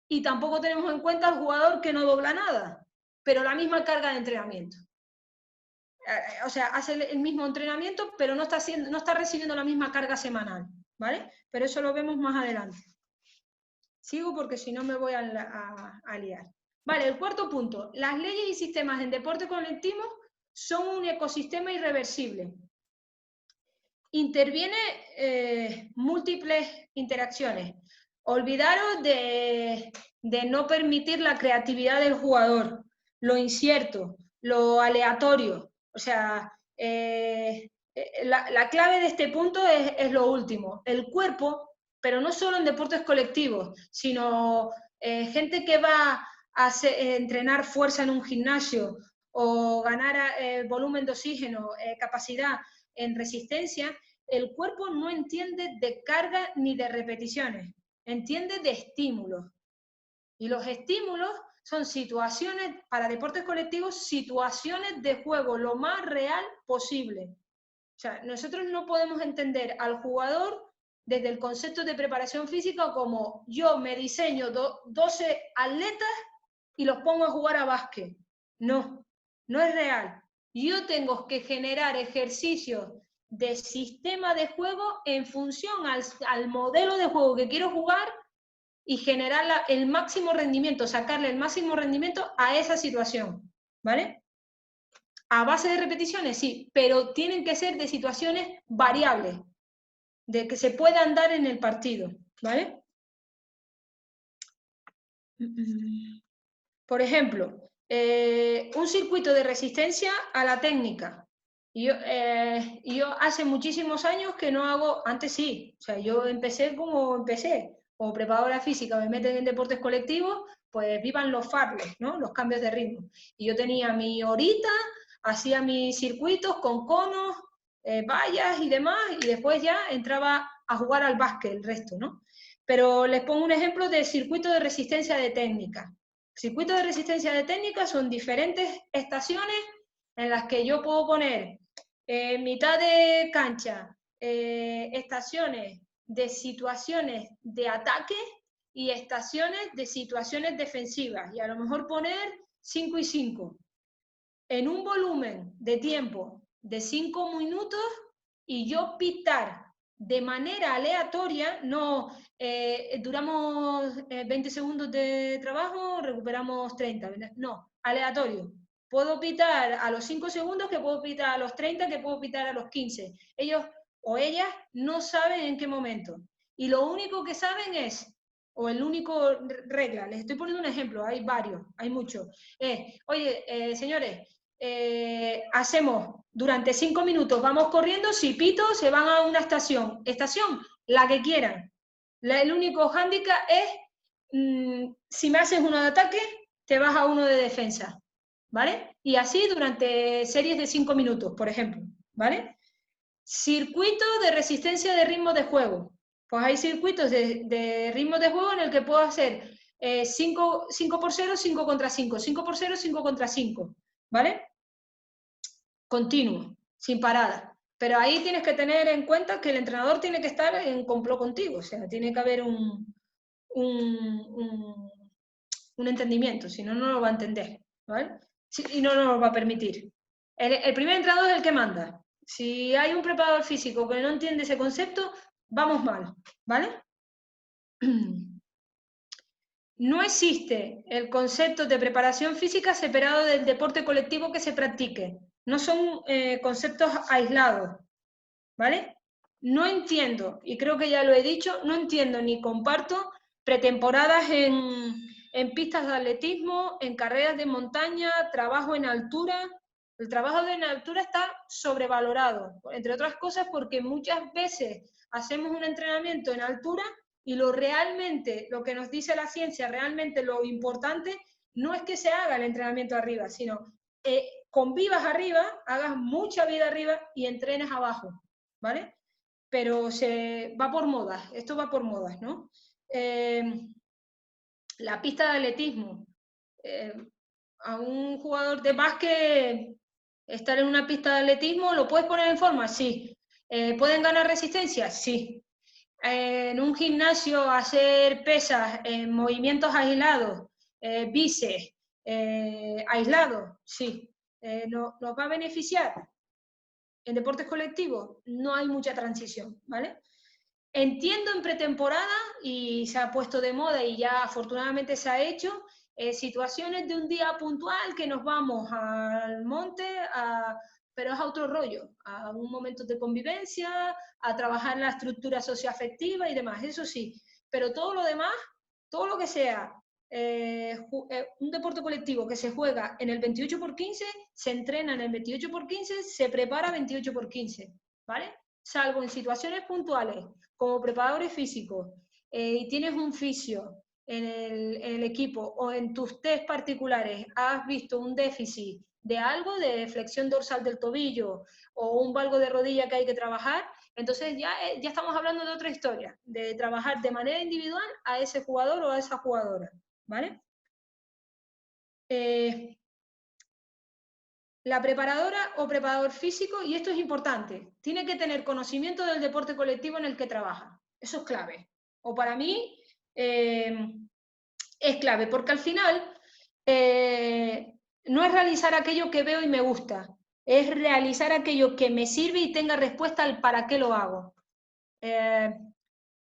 Y tampoco tenemos en cuenta al jugador que no dobla nada, pero la misma carga de entrenamiento. O sea, hace el mismo entrenamiento, pero no está recibiendo la misma carga semanal, ¿vale? Pero eso lo vemos más adelante. Sigo porque si no me voy a liar. Vale, el cuarto punto. Las leyes y sistemas en deporte colectivo son un ecosistema irreversible. Interviene múltiples interacciones. Olvidaros de no permitir la creatividad del jugador, lo incierto, lo aleatorio. O sea, la clave de este punto es lo último. El cuerpo, pero no solo en deportes colectivos, sino gente que va a entrenar fuerza en un gimnasio o ganar volumen de oxígeno, capacidad en resistencia, el cuerpo no entiende de carga ni de repeticiones, entiende de estímulos. Y los estímulos son situaciones, para deportes colectivos, situaciones de juego lo más real posible. O sea, nosotros no podemos entender al jugador desde el concepto de preparación física como yo me diseño 12 atletas y los pongo a jugar a básquet. No, no es real. Yo tengo que generar ejercicios de sistema de juego en función al modelo de juego que quiero jugar y generar el máximo rendimiento, sacarle el máximo rendimiento a esa situación, ¿vale? A base de repeticiones, sí, pero tienen que ser de situaciones variables, de que se puedan dar en el partido, ¿vale? Por ejemplo, un circuito de resistencia a la técnica. Yo hace muchísimos años que no hago, antes sí, o sea, yo empecé como preparadora física, me meten en deportes colectivos, pues vivan los farles, ¿no? Los cambios de ritmo. Y yo tenía mi horita, hacía mis circuitos con conos, vallas y demás, y después ya entraba a jugar al básquet el resto, ¿no? Pero les pongo un ejemplo de circuito de resistencia de técnica. Circuitos de resistencia de técnica son diferentes estaciones en las que yo puedo poner mitad de cancha, estaciones de situaciones de ataque y estaciones de situaciones defensivas. Y a lo mejor poner 5 y 5 en un volumen de tiempo de 5 minutos y yo pitar de manera aleatoria, no duramos 20 segundos de trabajo, recuperamos 30, no, aleatorio. Puedo pitar a los 5 segundos, que puedo pitar a los 30, que puedo pitar a los 15. Ellos o ellas no saben en qué momento. Y lo único que saben es, o el único regla, les estoy poniendo un ejemplo, hay varios, hay muchos, oye, señores, hacemos durante 5 minutos, vamos corriendo, si pito, se van a una estación, la que quieran. El único hándicap es, si me haces uno de ataque, te vas a uno de defensa, ¿vale? Y así durante series de 5 minutos, por ejemplo, ¿vale? Circuito de resistencia de ritmo de juego. Pues hay circuitos de ritmo de juego en el que puedo hacer 5 por 0, 5 contra 5, 5 por 0, 5 contra 5, ¿vale? Continuo, sin parada. Pero ahí tienes que tener en cuenta que el entrenador tiene que estar en complot contigo, o sea, tiene que haber un entendimiento, si no, no lo va a entender, ¿vale? Y no lo va a permitir. El primer entrenador es el que manda. Si hay un preparador físico que no entiende ese concepto, vamos mal, ¿vale? No existe el concepto de preparación física separado del deporte colectivo que se practique. No son conceptos aislados, ¿vale? No entiendo, y creo que ya lo he dicho, no entiendo ni comparto pretemporadas en pistas de atletismo, en carreras de montaña, trabajo en altura. El trabajo en altura está sobrevalorado, entre otras cosas porque muchas veces hacemos un entrenamiento en altura y lo que nos dice la ciencia, realmente lo importante, no es que se haga el entrenamiento arriba, sino convivas arriba, hagas mucha vida arriba y entrenes abajo, ¿vale? Pero va por modas, esto va por modas, ¿no? La pista de atletismo. A un jugador de básquet Estar en una pista de atletismo, ¿lo puedes poner en forma? Sí. ¿Pueden ganar resistencia? Sí. En un gimnasio hacer pesas en movimientos aislados, bíceps aislados, sí. ¿Nos va a beneficiar? En deportes colectivos no hay mucha transición, ¿vale? Entiendo en pretemporada, y se ha puesto de moda y ya afortunadamente se ha hecho, situaciones de un día puntual que nos vamos al monte, pero es a otro rollo, a un momento de convivencia, a trabajar la estructura socioafectiva y demás, eso sí, pero todo lo demás, todo lo que sea un deporte colectivo que se juega en el 28×15, se entrena en el 28×15, se prepara 28×15, ¿vale? Salvo en situaciones puntuales, como preparadores físicos, y tienes un fisio en el equipo o en tus test particulares has visto un déficit de algo, de flexión dorsal del tobillo o un valgo de rodilla que hay que trabajar, entonces ya estamos hablando de otra historia, de trabajar de manera individual a ese jugador o a esa jugadora, ¿vale? La preparadora o preparador físico, y esto es importante, tiene que tener conocimiento del deporte colectivo en el que trabaja. Eso es clave. O para mí es clave, porque al final no es realizar aquello que veo y me gusta, es realizar aquello que me sirve y tenga respuesta al para qué lo hago.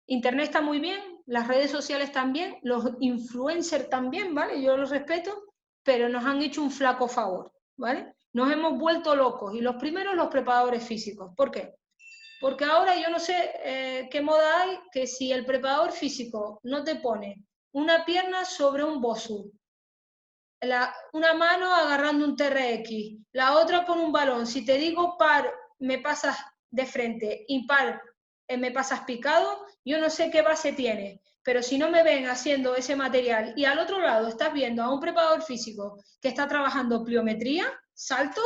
Internet está muy bien, las redes sociales también, los influencers también, ¿vale? Yo los respeto, pero nos han hecho un flaco favor, ¿vale? Nos hemos vuelto locos, y los primeros los preparadores físicos. ¿Por qué? Porque ahora yo no sé qué moda hay, que si el preparador físico no te pone una pierna sobre un BOSU, una mano agarrando un TRX, la otra con un balón, si te digo par, me pasas de frente, impar, me pasas picado, yo no sé qué base tiene, pero si no me ven haciendo ese material y al otro lado estás viendo a un preparador físico que está trabajando pliometría, saltos,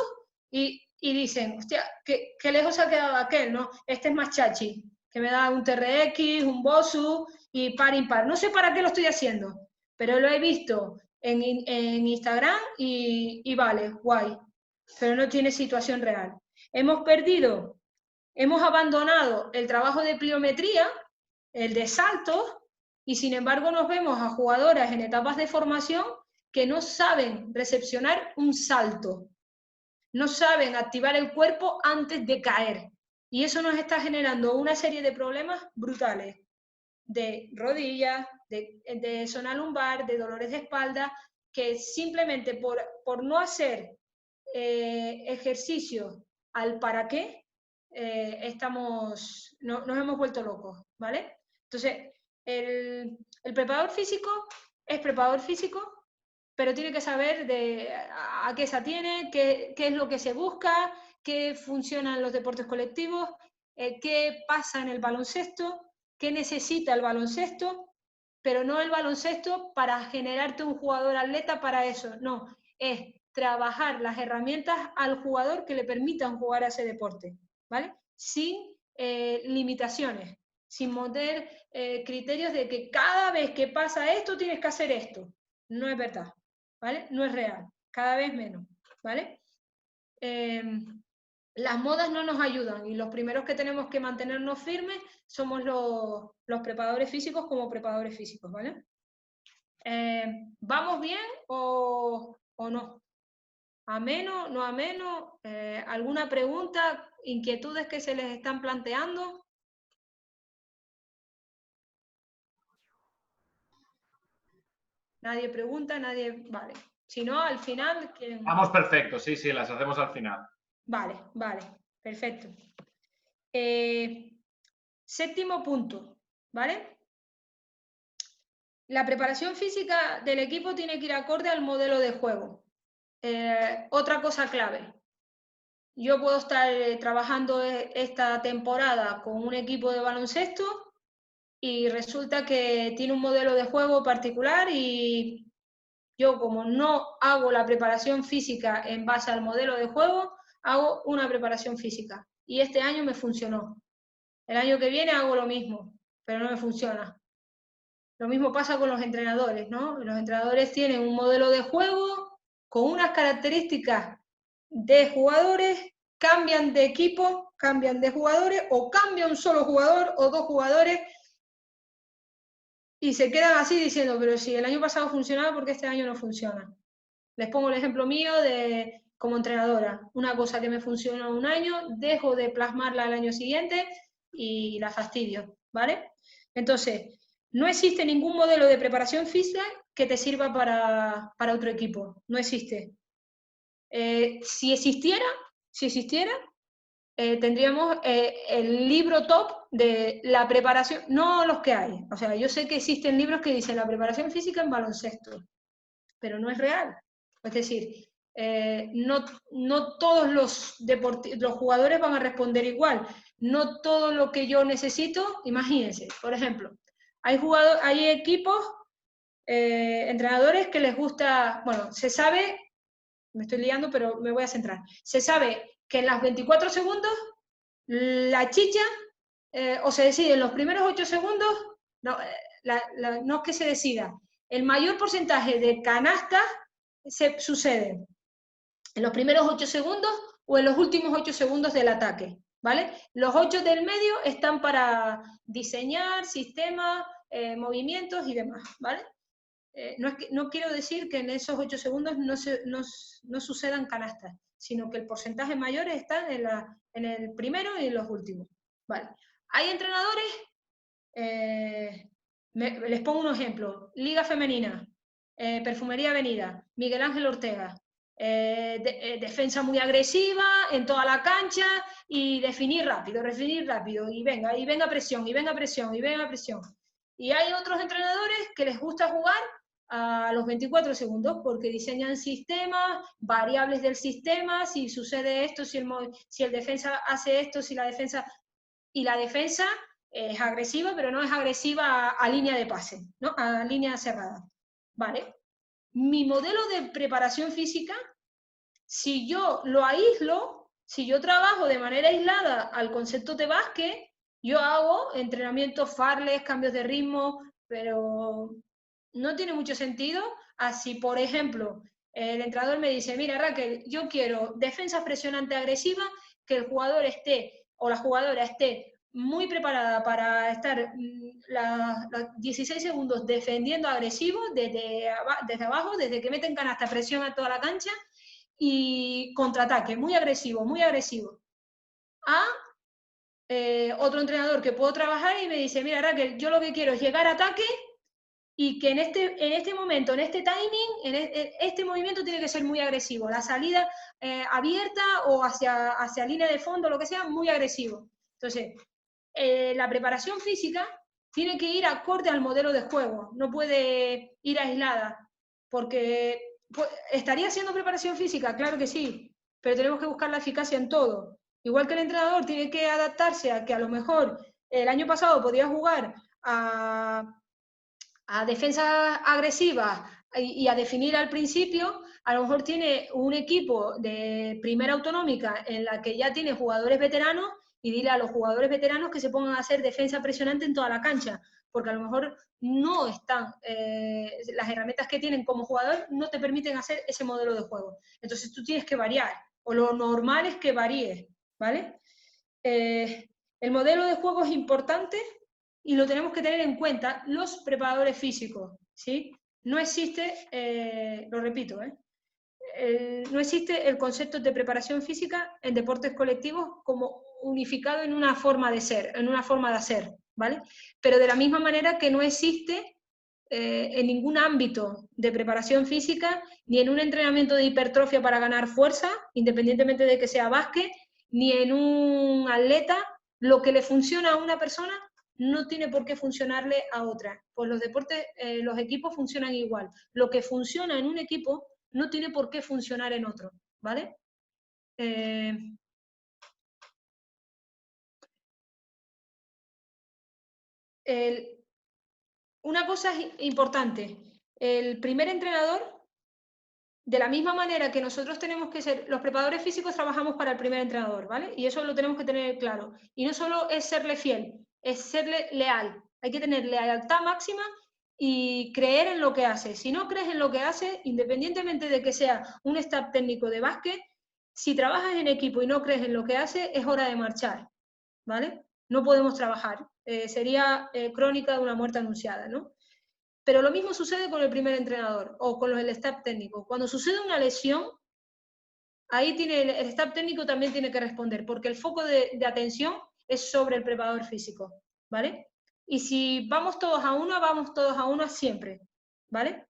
y dicen, hostia, qué lejos se ha quedado aquel, ¿no? Este es más chachi, que me da un TRX, un BOSU y par, impar. No sé para qué lo estoy haciendo, pero lo he visto en Instagram y vale, guay, pero no tiene situación real. Hemos perdido, hemos abandonado el trabajo de pliometría, el de saltos, y sin embargo nos vemos a jugadoras en etapas de formación que no saben recepcionar un salto, no saben activar el cuerpo antes de caer, y eso nos está generando una serie de problemas brutales, de rodillas, de zona lumbar, de dolores de espalda, que simplemente por no hacer ejercicio al para qué, nos hemos vuelto locos, ¿vale? Entonces, el preparador físico es preparador físico, pero tiene que saber a qué se atiene, qué es lo que se busca, qué funciona en los deportes colectivos, qué pasa en el baloncesto, qué necesita el baloncesto, pero no el baloncesto para generarte un jugador atleta para eso, no, es trabajar las herramientas al jugador que le permitan jugar a ese deporte, ¿vale? Sin limitaciones, sin poner criterios de que cada vez que pasa esto tienes que hacer esto. No es verdad, ¿vale? No es real, cada vez menos, ¿vale? Las modas no nos ayudan, y los primeros que tenemos que mantenernos firmes somos los preparadores físicos como preparadores físicos, ¿vale? ¿Vamos bien o no? ¿Ameno, no ameno? ¿Alguna pregunta, inquietudes que se les están planteando? Nadie pregunta, nadie... Vale. Si no, al final... Vamos perfecto, sí, las hacemos al final. Vale, perfecto. Séptimo punto, ¿vale? La preparación física del equipo tiene que ir acorde al modelo de juego. Otra cosa clave. Yo puedo estar trabajando esta temporada con un equipo de baloncesto y resulta que tiene un modelo de juego particular, y yo, como no hago la preparación física en base al modelo de juego, hago una preparación física. Y este año me funcionó. El año que viene hago lo mismo, pero no me funciona. Lo mismo pasa con los entrenadores, ¿no? Los entrenadores tienen un modelo de juego con unas características de jugadores, cambian de equipo, cambian de jugadores, o cambia un solo jugador o dos jugadores, y se quedan así diciendo, pero si el año pasado funcionaba, ¿por qué este año no funciona? Les pongo el ejemplo mío de como entrenadora. Una cosa que me funciona un año, dejo de plasmarla al año siguiente y la fastidio, ¿vale? Entonces, no existe ningún modelo de preparación física que te sirva para otro equipo. No existe. Si existiera, tendríamos el libro top de la preparación, no los que hay. O sea, yo sé que existen libros que dicen la preparación física en baloncesto, pero no es real. Es decir, no todos los jugadores van a responder igual. No todo lo que yo necesito, imagínense, por ejemplo, hay equipos, entrenadores que les gusta, bueno, se sabe, me estoy liando, pero me voy a centrar, se sabe que en las 24 segundos la chicha, o se decide en los primeros 8 segundos, no, no es que se decida, el mayor porcentaje de canastas se suceden en los primeros 8 segundos o en los últimos 8 segundos del ataque, ¿vale? Los 8 del medio están para diseñar sistemas, movimientos y demás, ¿vale? No quiero decir que en esos 8 segundos no sucedan canastas, sino que el porcentaje mayor está en el primero y en los últimos, ¿vale? Hay entrenadores, les pongo un ejemplo, Liga Femenina, Perfumería Avenida, Miguel Ángel Ortega, defensa muy agresiva en toda la cancha y definir rápido, y venga presión, y venga presión, y venga presión. Y hay otros entrenadores que les gusta jugar a los 24 segundos porque diseñan sistemas, variables del sistema, si sucede esto, si el defensa hace esto, si la defensa... Y la defensa es agresiva, pero no es agresiva a línea de pase, ¿no? A línea cerrada, ¿vale? Mi modelo de preparación física, si yo lo aíslo, si yo trabajo de manera aislada al concepto de básquet, yo hago entrenamientos farles, cambios de ritmo, pero no tiene mucho sentido. Así, por ejemplo, el entrenador me dice, mira Raquel, yo quiero defensa presionante agresiva, que el jugador esté o la jugadora esté muy preparada para estar los 16 segundos defendiendo agresivo desde abajo, desde que meten canasta, presión a toda la cancha y contraataque, muy agresivo, muy agresivo. A otro entrenador que puedo trabajar y me dice, mira Raquel, yo lo que quiero es llegar a ataque y que en este momento, en este timing, este movimiento tiene que ser muy agresivo. La salida abierta o hacia línea de fondo, lo que sea, muy agresivo. Entonces, la preparación física tiene que ir acorde al modelo de juego, no puede ir aislada, porque ¿estaría haciendo preparación física? Claro que sí, pero tenemos que buscar la eficacia en todo. Igual que el entrenador tiene que adaptarse a que a lo mejor el año pasado podía jugar a defensas agresivas y a definir al principio, a lo mejor tiene un equipo de primera autonómica en la que ya tiene jugadores veteranos y dile a los jugadores veteranos que se pongan a hacer defensa presionante en toda la cancha, porque a lo mejor no están, las herramientas que tienen como jugador no te permiten hacer ese modelo de juego. Entonces tú tienes que variar, o lo normal es que varíes, ¿vale? El modelo de juego es importante y lo tenemos que tener en cuenta los preparadores físicos, ¿sí? No existe, lo repito, no existe el concepto de preparación física en deportes colectivos como unificado en una forma de ser, en una forma de hacer, ¿vale? Pero de la misma manera que no existe en ningún ámbito de preparación física, ni en un entrenamiento de hipertrofia para ganar fuerza, independientemente de que sea básquet, ni en un atleta, lo que le funciona a una persona no tiene por qué funcionarle a otra. Pues los deportes, los equipos funcionan igual. Lo que funciona en un equipo no tiene por qué funcionar en otro, ¿vale? Una cosa importante, el primer entrenador, de la misma manera que nosotros tenemos que ser, los preparadores físicos trabajamos para el primer entrenador, ¿vale? Y eso lo tenemos que tener claro. Y no solo es serle fiel, es serle leal. Hay que tener lealtad máxima y creer en lo que hace. Si no crees en lo que hace, independientemente de que sea un staff técnico de básquet, Si trabajas en equipo y no crees en lo que haces, es hora de marchar, ¿vale? No podemos trabajar. Sería crónica de una muerte anunciada, ¿no? Pero lo mismo sucede con el primer entrenador o con el staff técnico. Cuando sucede una lesión, ahí el staff técnico también tiene que responder, porque el foco de atención es sobre el preparador físico, ¿vale? Y si vamos todos a una siempre, ¿vale?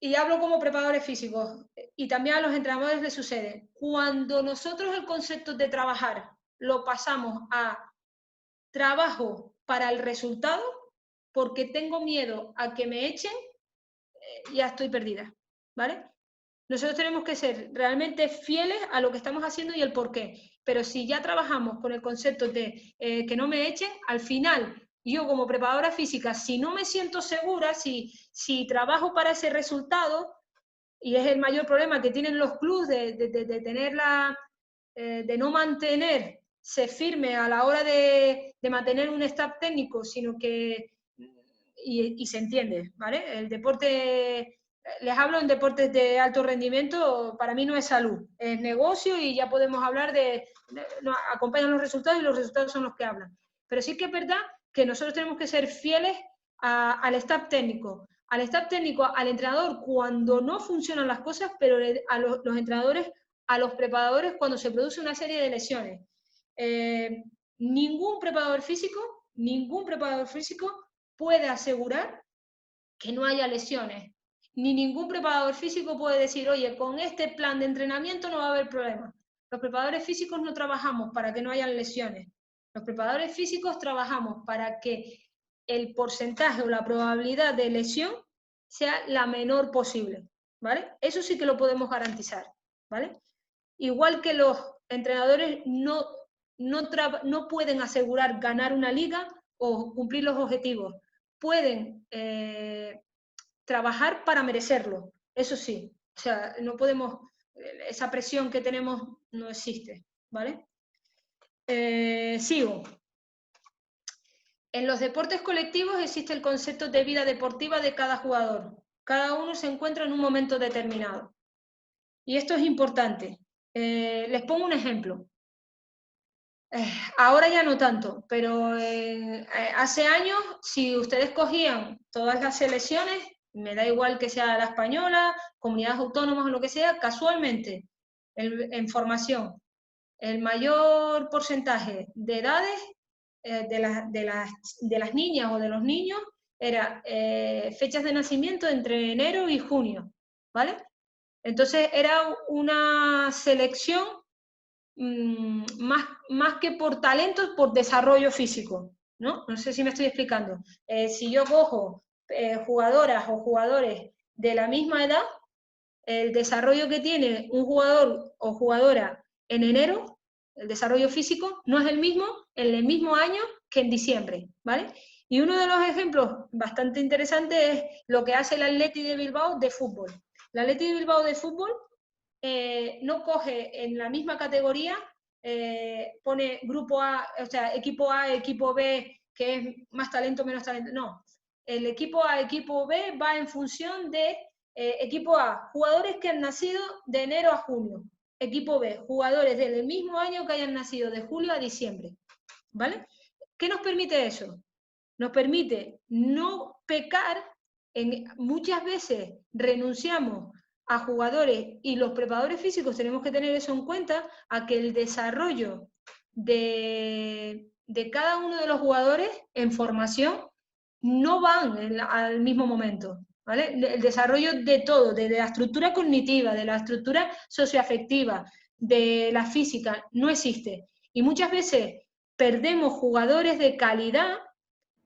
Y hablo como preparadores físicos, y también a los entrenadores les sucede, cuando nosotros el concepto de trabajar lo pasamos a trabajo para el resultado, porque tengo miedo a que me echen, ya estoy perdida, ¿vale? Nosotros tenemos que ser realmente fieles a lo que estamos haciendo y el por qué. Pero si ya trabajamos con el concepto de que no me echen, al final, yo como preparadora física, si no me siento segura, si trabajo para ese resultado, y es el mayor problema que tienen los clubes de tener de no mantenerse firme a la hora de mantener un staff técnico, sino que, y se entiende, ¿vale? El deporte, les hablo en deportes de alto rendimiento, para mí no es salud, es negocio y ya podemos hablar no, acompañan los resultados y los resultados son los que hablan. Pero sí que es verdad que nosotros tenemos que ser fieles al staff técnico, al entrenador cuando no funcionan las cosas, pero a los entrenadores, a los preparadores cuando se produce una serie de lesiones. Ningún preparador físico puede asegurar que no haya lesiones. Ni ningún preparador físico puede decir, oye, con este plan de entrenamiento no va a haber problema. Los preparadores físicos no trabajamos para que no haya lesiones. Los preparadores físicos trabajamos para que el porcentaje o la probabilidad de lesión sea la menor posible, ¿vale? Eso sí que lo podemos garantizar, ¿vale? Igual que los entrenadores no pueden asegurar ganar una liga o cumplir los objetivos. Pueden trabajar para merecerlo, eso sí. O sea, no podemos, esa presión que tenemos no existe, ¿vale? Sigo. En los deportes colectivos existe el concepto de vida deportiva de cada jugador. Cada uno se encuentra en un momento determinado. Y esto es importante. Les pongo un ejemplo. Ahora ya no tanto, pero hace años, si ustedes cogían todas las selecciones, me da igual que sea la española, comunidades autónomas o lo que sea, casualmente, en formación, el mayor porcentaje de edades de las niñas o de los niños era fechas de nacimiento entre enero y junio, ¿vale? Entonces era una selección más que por talentos, por desarrollo físico, ¿no? No sé si me estoy explicando. Si yo cojo jugadoras o jugadores de la misma edad, el desarrollo que tiene un jugador o jugadora en enero, el desarrollo físico, no es el mismo en el mismo año que en diciembre, ¿vale? Y uno de los ejemplos bastante interesantes es lo que hace el Athletic de Bilbao de fútbol. El Athletic de Bilbao de fútbol no coge en la misma categoría, pone grupo A, o sea, equipo A, equipo B, que es más talento, menos talento. No, el equipo A, equipo B va en función de equipo A, jugadores que han nacido de enero a junio. Equipo B, jugadores del mismo año que hayan nacido de julio a diciembre. ¿Vale? ¿Qué nos permite eso? Nos permite no pecar, muchas veces renunciamos a jugadores y los preparadores físicos tenemos que tener eso en cuenta, a que el desarrollo de cada uno de los jugadores en formación no van al mismo momento. ¿Vale? El desarrollo de todo, de la estructura cognitiva, de la estructura socioafectiva, de la física, no existe. Y muchas veces perdemos jugadores de calidad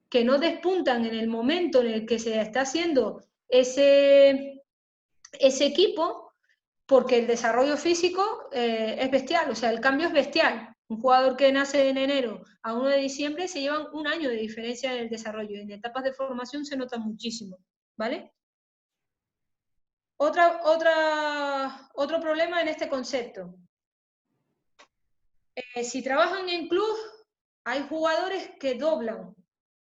que no despuntan en el momento en el que se está haciendo ese equipo, porque el desarrollo físico es bestial, o sea, el cambio es bestial. Un jugador que nace en enero a 1 de diciembre se llevan un año de diferencia en el desarrollo, y en etapas de formación se nota muchísimo, ¿vale? Otro problema en este concepto. Si trabajan en club, hay jugadores que doblan.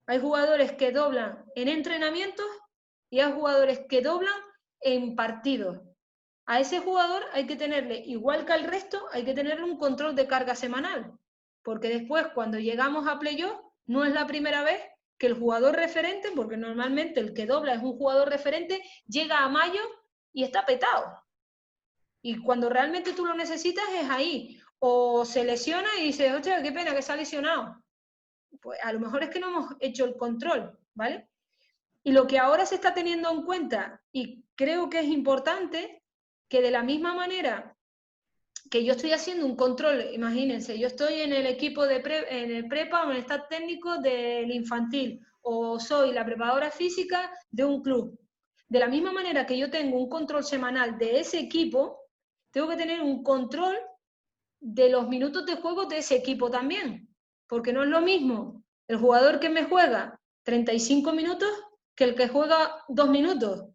Hay jugadores que doblan en entrenamientos y hay jugadores que doblan en partidos. A ese jugador hay que tenerle, igual que al resto, hay que tenerle un control de carga semanal, porque después cuando llegamos a playoff no es la primera vez que el jugador referente, porque normalmente el que dobla es un jugador referente, llega a mayo y está petado. Y cuando realmente tú lo necesitas es ahí. O se lesiona y dices, hostia, qué pena que se ha lesionado. Pues a lo mejor es que no hemos hecho el control, ¿vale? Y lo que ahora se está teniendo en cuenta, y creo que es importante, que de la misma manera que yo estoy haciendo un control, imagínense, yo estoy en el equipo en el prepa o en el staff técnico del infantil, o soy la preparadora física de un club. De la misma manera que yo tengo un control semanal de ese equipo, tengo que tener un control de los minutos de juego de ese equipo también, porque no es lo mismo el jugador que me juega 35 minutos que el que juega 2 minutos,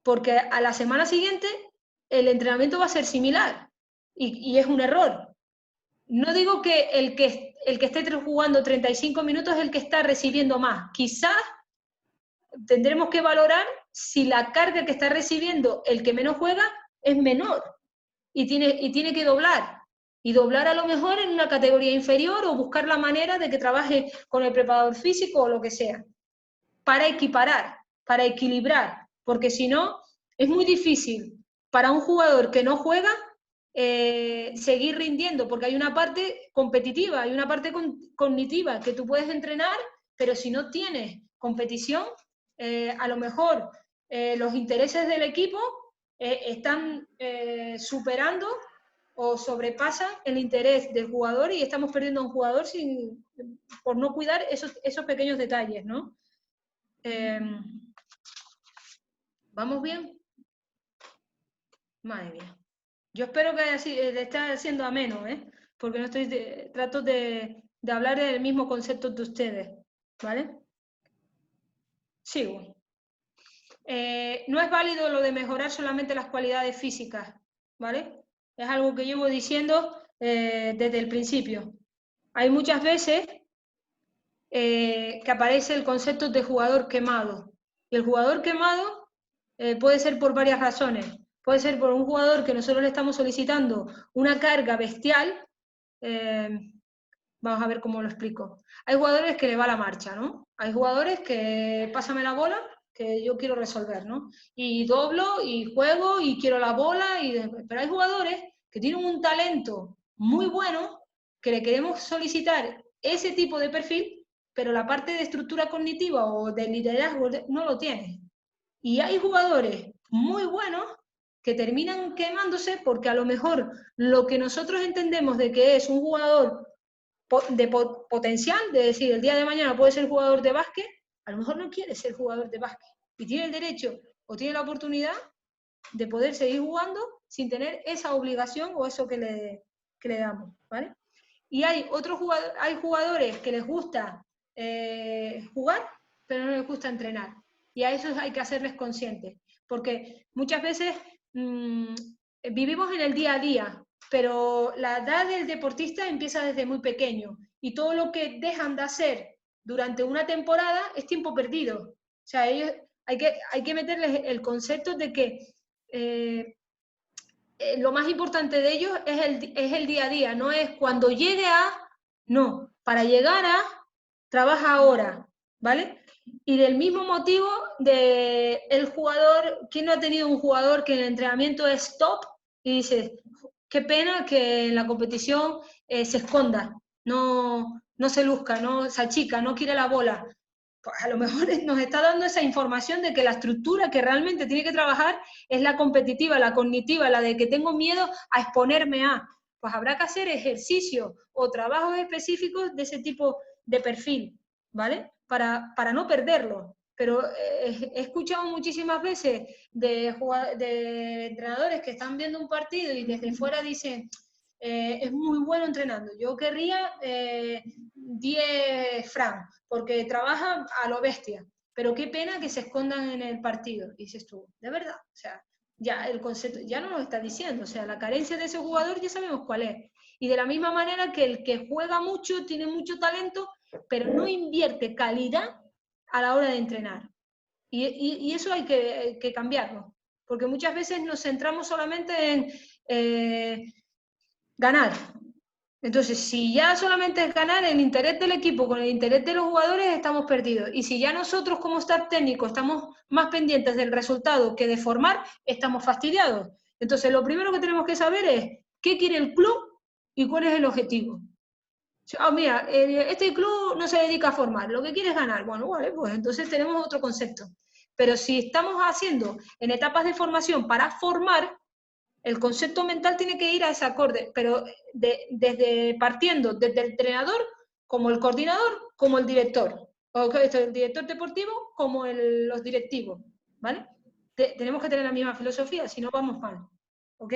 porque a la semana siguiente el entrenamiento va a ser similar y es un error. No digo que el que esté jugando 35 minutos es el que está recibiendo más. Quizás tendremos que valorar si la carga que está recibiendo el que menos juega es menor y tiene que doblar. Y doblar a lo mejor en una categoría inferior o buscar la manera de que trabaje con el preparador físico o lo que sea. Para equiparar, para equilibrar, porque si no, es muy difícil para un jugador que no juega seguir rindiendo, porque hay una parte competitiva, hay una parte cognitiva que tú puedes entrenar, pero si no tienes competición, a lo mejor los intereses del equipo están superando o sobrepasan el interés del jugador y estamos perdiendo a un jugador por no cuidar esos pequeños detalles, ¿no? ¿Vamos bien? Madre mía. Yo espero que le esté haciendo ameno, porque no estoy trato de hablar del mismo concepto de ustedes, ¿vale? Sigo. No es válido lo de mejorar solamente las cualidades físicas, ¿vale? Es algo que llevo diciendo desde el principio. Hay muchas veces que aparece el concepto de jugador quemado. Y el jugador quemado puede ser por varias razones. Puede ser por un jugador que nosotros le estamos solicitando una carga bestial. Vamos a ver cómo lo explico. Hay jugadores que le va la marcha, ¿no? Hay jugadores que pásame la bola, que yo quiero resolver, ¿no? Y doblo y juego y quiero la bola. Pero hay jugadores que tienen un talento muy bueno que le queremos solicitar ese tipo de perfil, pero la parte de estructura cognitiva o de liderazgo no lo tiene. Y hay jugadores muy buenos que terminan quemándose porque a lo mejor lo que nosotros entendemos de que es un jugador de potencial, de decir, el día de mañana puede ser jugador de básquet, a lo mejor no quiere ser jugador de básquet y tiene el derecho o tiene la oportunidad de poder seguir jugando sin tener esa obligación o eso que le damos, ¿vale? Y hay jugadores que les gusta jugar, pero no les gusta entrenar. Y a eso hay que hacerles conscientes, porque muchas veces vivimos en el día a día, pero la edad del deportista empieza desde muy pequeño y todo lo que dejan de hacer durante una temporada es tiempo perdido. O sea, ellos, hay que meterles el concepto de que lo más importante de ellos es el día a día, no es cuando llegue a, no, para llegar a, trabaja ahora, ¿vale? Y del mismo motivo de el jugador, ¿quién no ha tenido un jugador que en el entrenamiento es top y dice, qué pena que en la competición se esconda, no se luzca, no se achica, no quiere la bola? Pues a lo mejor nos está dando esa información de que la estructura que realmente tiene que trabajar es la competitiva, la cognitiva, la de que tengo miedo a exponerme a. Pues habrá que hacer ejercicios o trabajos específicos de ese tipo de perfil, ¿vale? Para no perderlo. Pero he escuchado muchísimas veces de entrenadores que están viendo un partido y desde fuera dicen, es muy bueno entrenando, yo querría 10 Fran, porque trabaja a lo bestia, pero qué pena que se escondan en el partido. Y dices tú, de verdad, o sea, ya el concepto ya no nos está diciendo, o sea, la carencia de ese jugador ya sabemos cuál es. Y de la misma manera que el que juega mucho, tiene mucho talento, pero no invierte calidad a la hora de entrenar. Y eso hay que cambiarlo, porque muchas veces nos centramos solamente en ganar. Entonces, si ya solamente es ganar, el interés del equipo con el interés de los jugadores, estamos perdidos. Y si ya nosotros como staff técnico estamos más pendientes del resultado que de formar, estamos fastidiados. Entonces, lo primero que tenemos que saber es qué quiere el club y cuál es el objetivo. Mira, este club no se dedica a formar, lo que quiere es ganar. Bueno, vale, pues entonces tenemos otro concepto. Pero si estamos haciendo en etapas de formación para formar, el concepto mental tiene que ir a ese acorde, pero partiendo desde el entrenador, como el coordinador, como el director, o el director deportivo, como los directivos, ¿vale? Tenemos que tener la misma filosofía, si no vamos mal, ¿ok?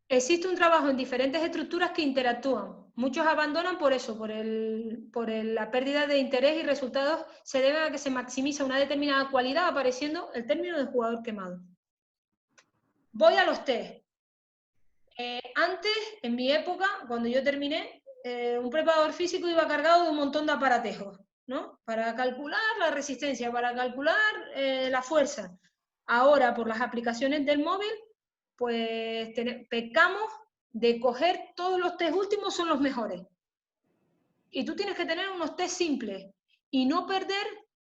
Existe un trabajo en diferentes estructuras que interactúan. Muchos abandonan por eso, por la pérdida de interés y resultados se debe a que se maximiza una determinada cualidad, apareciendo el término de jugador quemado. Voy a los test. Antes, en mi época, cuando yo terminé, un preparador físico iba cargado de un montón de aparatejos, ¿no? Para calcular la resistencia, para calcular la fuerza. Ahora, por las aplicaciones del móvil, pues pecamos de coger todos los test últimos, son los mejores. Y tú tienes que tener unos test simples y no perder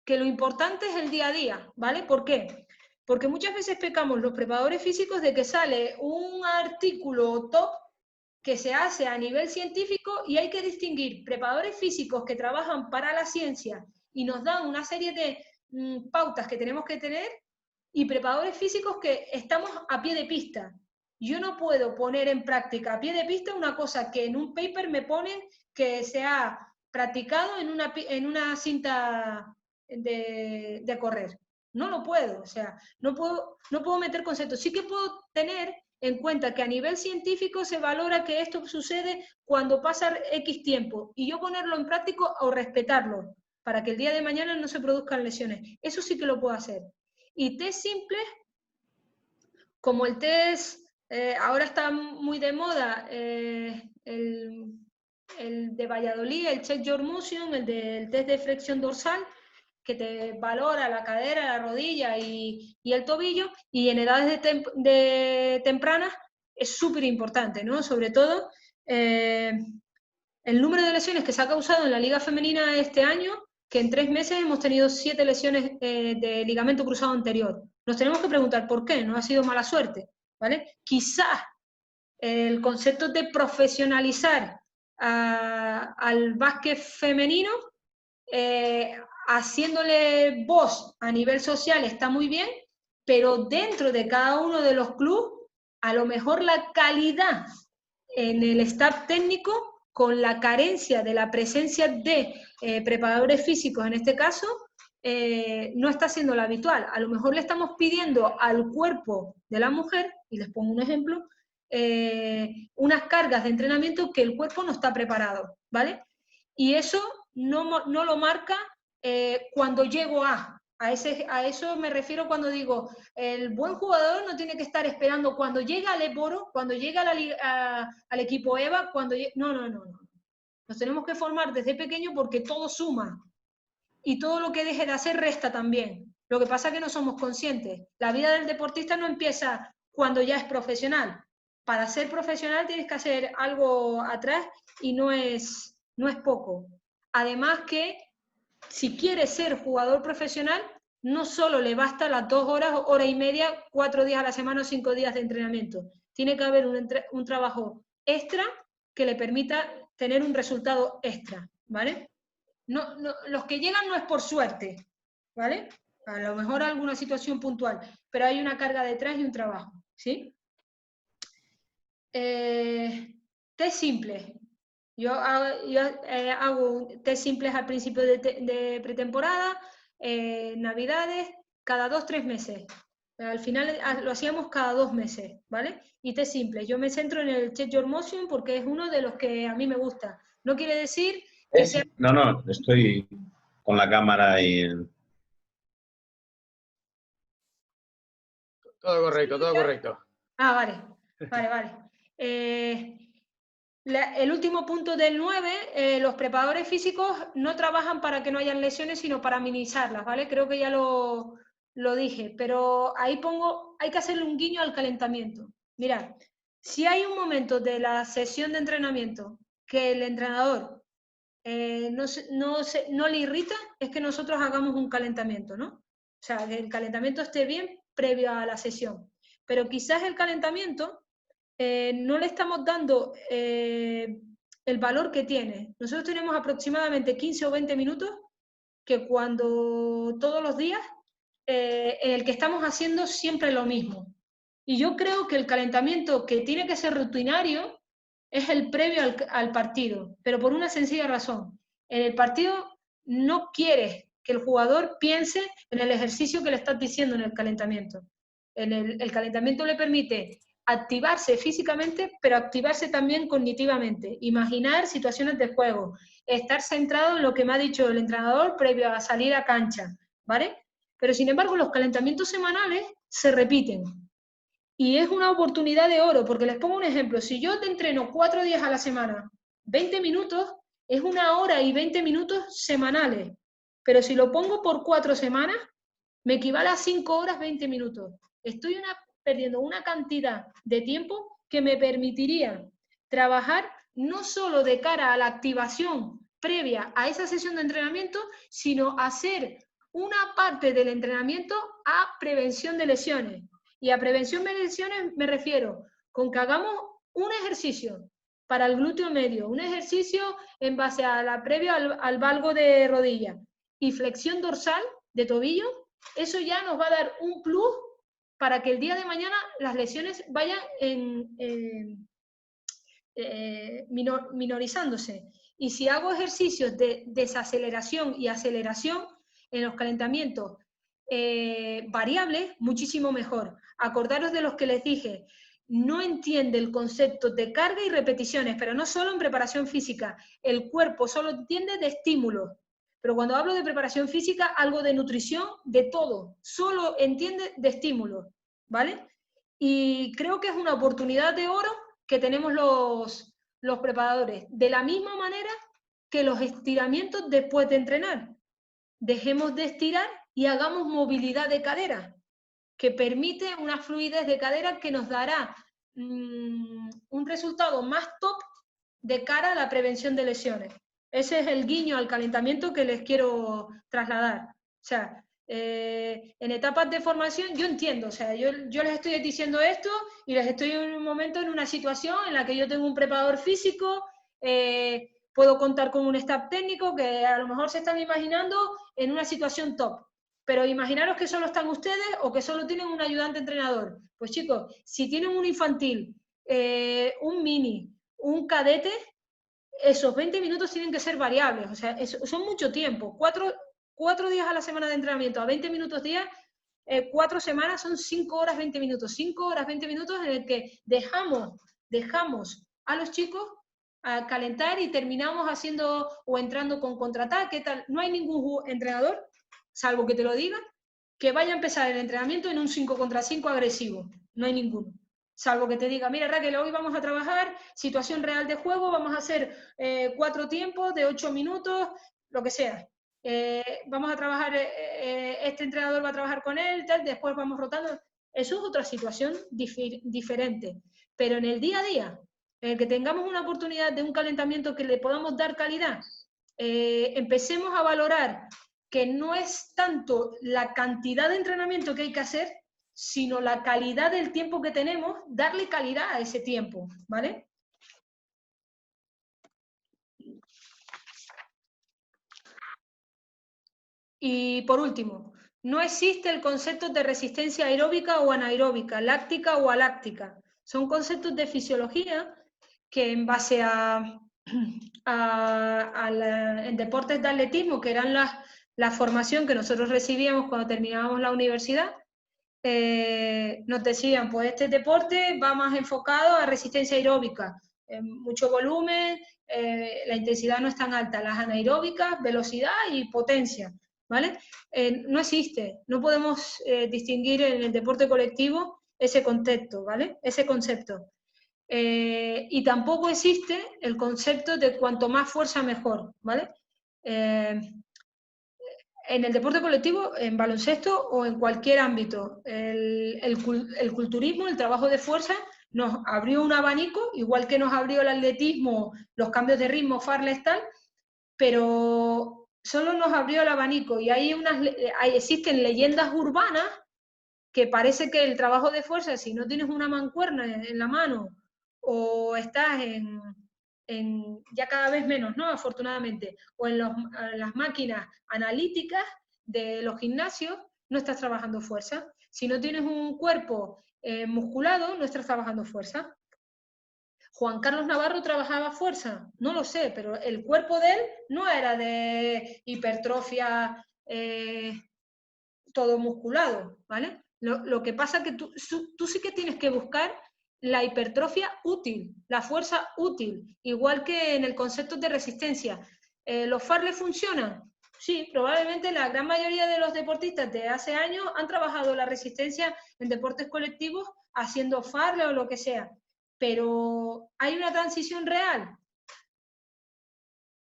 que lo importante es el día a día, ¿vale? ¿Por qué? Porque muchas veces pecamos los preparadores físicos de que sale un artículo top que se hace a nivel científico y hay que distinguir preparadores físicos que trabajan para la ciencia y nos dan una serie de pautas que tenemos que tener y preparadores físicos que estamos a pie de pista. Yo no puedo poner en práctica a pie de pista una cosa que en un paper me ponen que se ha practicado en una cinta de correr. No lo puedo, o sea, no puedo meter conceptos. Sí que puedo tener en cuenta que a nivel científico se valora que esto sucede cuando pasa X tiempo y yo ponerlo en práctico o respetarlo para que el día de mañana no se produzcan lesiones. Eso sí que lo puedo hacer. Y test simples, como el test, ahora está muy de moda, el de Valladolid, el Check Your Motion, el del test de flexión dorsal, que te valora la cadera, la rodilla y el tobillo, y en edades tempranas es súper importante, ¿no? Sobre todo el número de lesiones que se ha causado en la Liga Femenina este año, que en 3 meses hemos tenido 7 lesiones de ligamento cruzado anterior. Nos tenemos que preguntar por qué, no ha sido mala suerte, ¿vale? Quizás el concepto de profesionalizar al básquet femenino, haciéndole voz a nivel social está muy bien, pero dentro de cada uno de los clubes, a lo mejor la calidad en el staff técnico, con la carencia de la presencia de preparadores físicos en este caso, no está siendo la habitual. A lo mejor le estamos pidiendo al cuerpo de la mujer, y les pongo un ejemplo, unas cargas de entrenamiento que el cuerpo no está preparado, ¿vale? Y eso no lo marca cuando llego a eso me refiero cuando digo, el buen jugador no tiene que estar esperando cuando llega al Eboro, cuando llega al equipo EVA, no. Nos tenemos que formar desde pequeño porque todo suma y todo lo que deje de hacer resta también. Lo que pasa es que no somos conscientes. La vida del deportista no empieza cuando ya es profesional. Para ser profesional tienes que hacer algo atrás y no es poco. Además que si quiere ser jugador profesional, no solo le basta las 2 horas, hora y media, 4 días a la semana o 5 días de entrenamiento. Tiene que haber un trabajo extra que le permita tener un resultado extra, ¿vale? Los que llegan no es por suerte, ¿vale? A lo mejor alguna situación puntual, pero hay una carga detrás y un trabajo, ¿sí? Test simples. Yo hago test simples al principio de pretemporada, navidades, cada 2-3 meses. Al final lo hacíamos cada 2 meses, ¿vale? Y test simples. Yo me centro en el Check Your Motion porque es uno de los que a mí me gusta. No quiere decir que sea... No, estoy con la cámara y... Todo correcto, todo correcto. Ah, vale. El último punto del 9, los preparadores físicos no trabajan para que no hayan lesiones, sino para minimizarlas, ¿vale? Creo que ya lo dije, pero ahí hay que hacerle un guiño al calentamiento. Mirad, si hay un momento de la sesión de entrenamiento que el entrenador no le irrita, es que nosotros hagamos un calentamiento, ¿no? O sea, que el calentamiento esté bien previo a la sesión. Pero quizás el calentamiento no le estamos dando el valor que tiene. Nosotros tenemos aproximadamente 15 o 20 minutos que cuando todos los días en el que estamos haciendo siempre lo mismo. Y yo creo que el calentamiento que tiene que ser rutinario es el previo al partido, pero por una sencilla razón. En el partido no quieres que el jugador piense en el ejercicio que le estás diciendo en el calentamiento. El calentamiento le permite activarse físicamente, pero activarse también cognitivamente, imaginar situaciones de juego, estar centrado en lo que me ha dicho el entrenador previo a salir a cancha, ¿vale? Pero sin embargo los calentamientos semanales se repiten. Y es una oportunidad de oro, porque les pongo un ejemplo. Si yo te entreno 4 días a la semana, 20 minutos, es 1 hora y 20 minutos semanales. Pero si lo pongo por 4 semanas, me equivale a 5 horas 20 minutos. Estoy perdiendo una cantidad de tiempo que me permitiría trabajar no solo de cara a la activación previa a esa sesión de entrenamiento, sino hacer una parte del entrenamiento a prevención de lesiones. Y a prevención de lesiones me refiero con que hagamos un ejercicio para el glúteo medio, un ejercicio en base a la previa al valgo de rodilla y flexión dorsal de tobillo. Eso ya nos va a dar un plus para que el día de mañana las lesiones vayan minorizándose. Y si hago ejercicios de desaceleración y aceleración en los calentamientos variables, muchísimo mejor. Acordaros de los que les dije, no entiende el concepto de carga y repeticiones, pero no solo en preparación física. El cuerpo solo entiende de estímulos. Pero cuando hablo de preparación física, algo de nutrición, de todo. Solo entiende de estímulos, ¿vale? Y creo que es una oportunidad de oro que tenemos los preparadores. De la misma manera que los estiramientos después de entrenar. Dejemos de estirar y hagamos movilidad de cadera, que permite una fluidez de cadera que nos dará un resultado más top de cara a la prevención de lesiones. Ese es el guiño al calentamiento que les quiero trasladar. O sea, en etapas de formación yo entiendo, o sea, yo les estoy diciendo esto y les estoy en un momento, en una situación en la que yo tengo un preparador físico, puedo contar con un staff técnico que a lo mejor se están imaginando en una situación top. Pero imaginaros que solo están ustedes o que solo tienen un ayudante entrenador. Pues chicos, si tienen un infantil, un mini, un cadete, esos 20 minutos tienen que ser variables. O sea, son mucho tiempo. 4 días a la semana de entrenamiento a 20 minutos día, 4 semanas son 5 horas 20 minutos. 5 horas 20 minutos en el que dejamos a los chicos a calentar y terminamos haciendo o entrando con contraataque. Tal. No hay ningún entrenador, salvo que te lo diga, que vaya a empezar el entrenamiento en un 5 contra 5 agresivo. No hay ninguno. Salvo que te diga, mira Raquel, hoy vamos a trabajar situación real de juego, vamos a hacer 4 tiempos de 8 minutos, lo que sea. Vamos a trabajar, este entrenador va a trabajar con él, tal, después vamos rotando. Eso es otra situación diferente. Pero en el día a día, en el que tengamos una oportunidad de un calentamiento que le podamos dar calidad, empecemos a valorar que no es tanto la cantidad de entrenamiento que hay que hacer, sino la calidad del tiempo que tenemos, darle calidad a ese tiempo, ¿vale? Y por último, no existe el concepto de resistencia aeróbica o anaeróbica, láctica o aláctica. Son conceptos de fisiología que en base en deportes de atletismo, que eran la formación que nosotros recibíamos cuando terminábamos la universidad, nos decían, pues este deporte va más enfocado a resistencia aeróbica, mucho volumen, la intensidad no es tan alta, las anaeróbicas, velocidad y potencia, ¿vale? No existe, no podemos distinguir en el deporte colectivo ese concepto, ¿vale? Ese concepto. Y tampoco existe el concepto de cuanto más fuerza mejor, ¿vale? En el deporte colectivo, en baloncesto o en cualquier ámbito, el culturismo, el trabajo de fuerza, nos abrió un abanico, igual que nos abrió el atletismo, los cambios de ritmo, fartlek, tal, pero solo nos abrió el abanico y existen leyendas urbanas que parece que el trabajo de fuerza, si no tienes una mancuerna en la mano o estás ya cada vez menos, ¿no? Afortunadamente, o en las máquinas analíticas de los gimnasios, no estás trabajando fuerza. Si no tienes un cuerpo musculado, no estás trabajando fuerza. ¿Juan Carlos Navarro trabajaba fuerza? No lo sé, pero el cuerpo de él no era de hipertrofia todo musculado, ¿vale? Lo que pasa es que tú sí que tienes que buscar la hipertrofia útil, la fuerza útil, igual que en el concepto de resistencia. ¿Los fartlek funcionan? Sí, probablemente la gran mayoría de los deportistas de hace años han trabajado la resistencia en deportes colectivos haciendo fartlek o lo que sea. Pero ¿hay una transición real?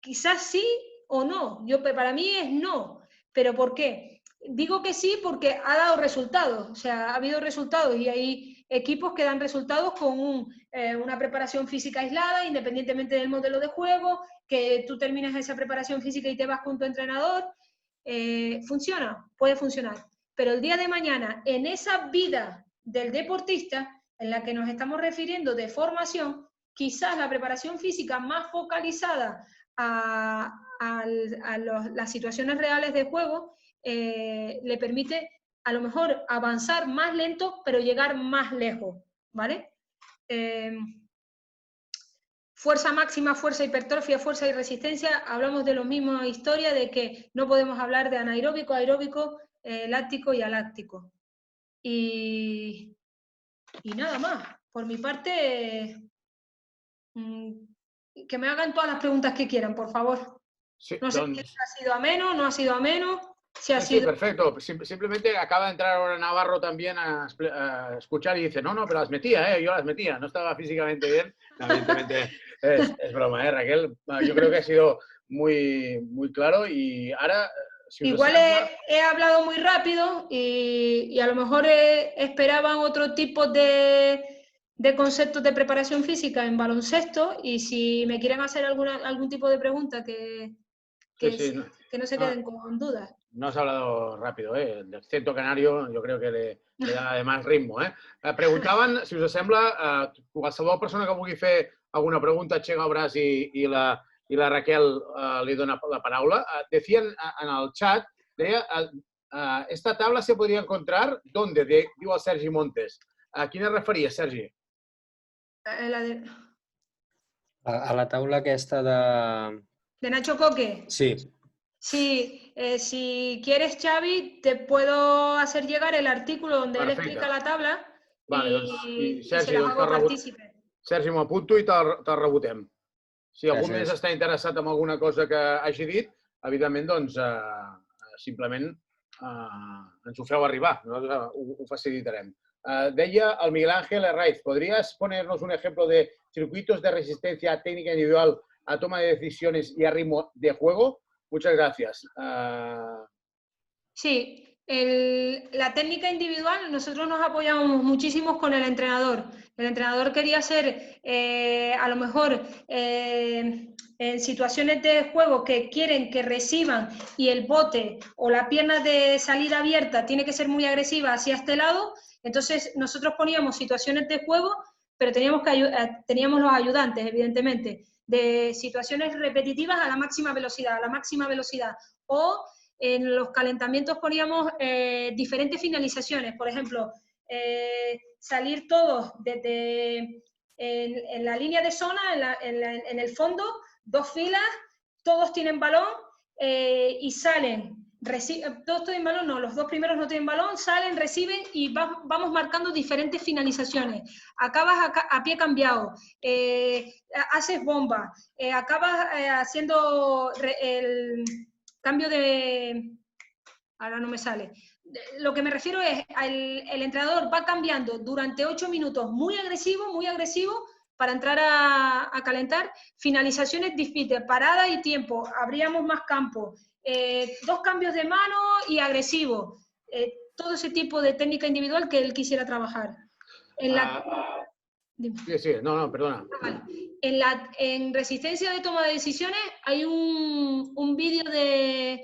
Quizás sí o no. Para mí es no. ¿Pero por qué? Digo que sí porque ha dado resultados. O sea, ha habido resultados y hay equipos que dan resultados con una preparación física aislada, independientemente del modelo de juego, que tú terminas esa preparación física y te vas con tu entrenador. Funciona, puede funcionar. Pero el día de mañana, en esa vida del deportista, en la que nos estamos refiriendo de formación, quizás la preparación física más focalizada a las situaciones reales de juego le permite a lo mejor avanzar más lento, pero llegar más lejos, ¿vale? Fuerza máxima, fuerza hipertrofia, fuerza y resistencia, hablamos de la misma historia de que no podemos hablar de anaeróbico, aeróbico, láctico y aláctico. Y nada más. Por mi parte, que me hagan todas las preguntas que quieran, por favor. Sí, no sé si ha sido ameno, no ha sido ameno. Si ha sí, sido... perfecto. Simplemente acaba de entrar ahora Navarro también a escuchar y dice, no, pero las metía, yo las metía. No estaba físicamente bien. Evidentemente es broma, Raquel. Yo creo que ha sido muy, muy claro y ahora... Si igual he hablado muy rápido y a lo mejor esperaban otro tipo de conceptos de preparación física en baloncesto y si me quieren hacer algún tipo de pregunta que no se queden con dudas. No has hablado rápido, el acento canario yo creo que le da además ritmo. Preguntaven, si us sembla, qualsevol persona que vulgui fer alguna pregunta, aixeca el braç i la Raquel li dona la paraula. Decían en el chat, deia, esta tabla se podria encontrar, ¿dónde? Diu el Sergi Montes. A quina es referia, Sergi? A la taula aquesta de... ¿De Nacho Coque? Sí. Sí, si quieres, Xavi, te puedo hacer llegar el artículo donde él explica la tabla y se las hago partícipes. Sergi, m'ho apunto i te'l rebotem. Si algú més està interessat en alguna cosa que hagi dit, evidentment, doncs, simplement ens ho feu arribar, nosaltres ho facilitarem. Deia el Miguel Ángel Herraiz, ¿podrías ponernos un ejemplo de circuitos de resistencia técnica individual a toma de decisiones y a ritmo de juego? Muchas gracias. Sí, la técnica individual, nosotros nos apoyamos muchísimo con el entrenador. El entrenador quería hacer, a lo mejor, en situaciones de juego que quieren que reciban y el bote o la pierna de salida abierta tiene que ser muy agresiva hacia este lado, entonces nosotros poníamos situaciones de juego, pero teníamos los ayudantes, evidentemente, de situaciones repetitivas a la máxima velocidad, o en los calentamientos poníamos diferentes finalizaciones, por ejemplo, salir todos desde en la línea de zona, en el fondo, 2 filas, todos tienen balón y salen. Todos tienen balón, no, los 2 primeros no tienen balón, salen, reciben y vamos marcando diferentes finalizaciones. Acabas a pie cambiado, haces bomba, acabas haciendo el cambio de... Ahora no me sale. Lo que me refiero es, el entrenador va cambiando durante 8 minutos muy agresivo, para entrar a calentar, finalizaciones difíciles, parada y tiempo, abríamos más campo, 2 cambios de mano y agresivo, todo ese tipo de técnica individual que él quisiera trabajar. Sí, no, perdona. Vale. En resistencia de toma de decisiones hay un vídeo de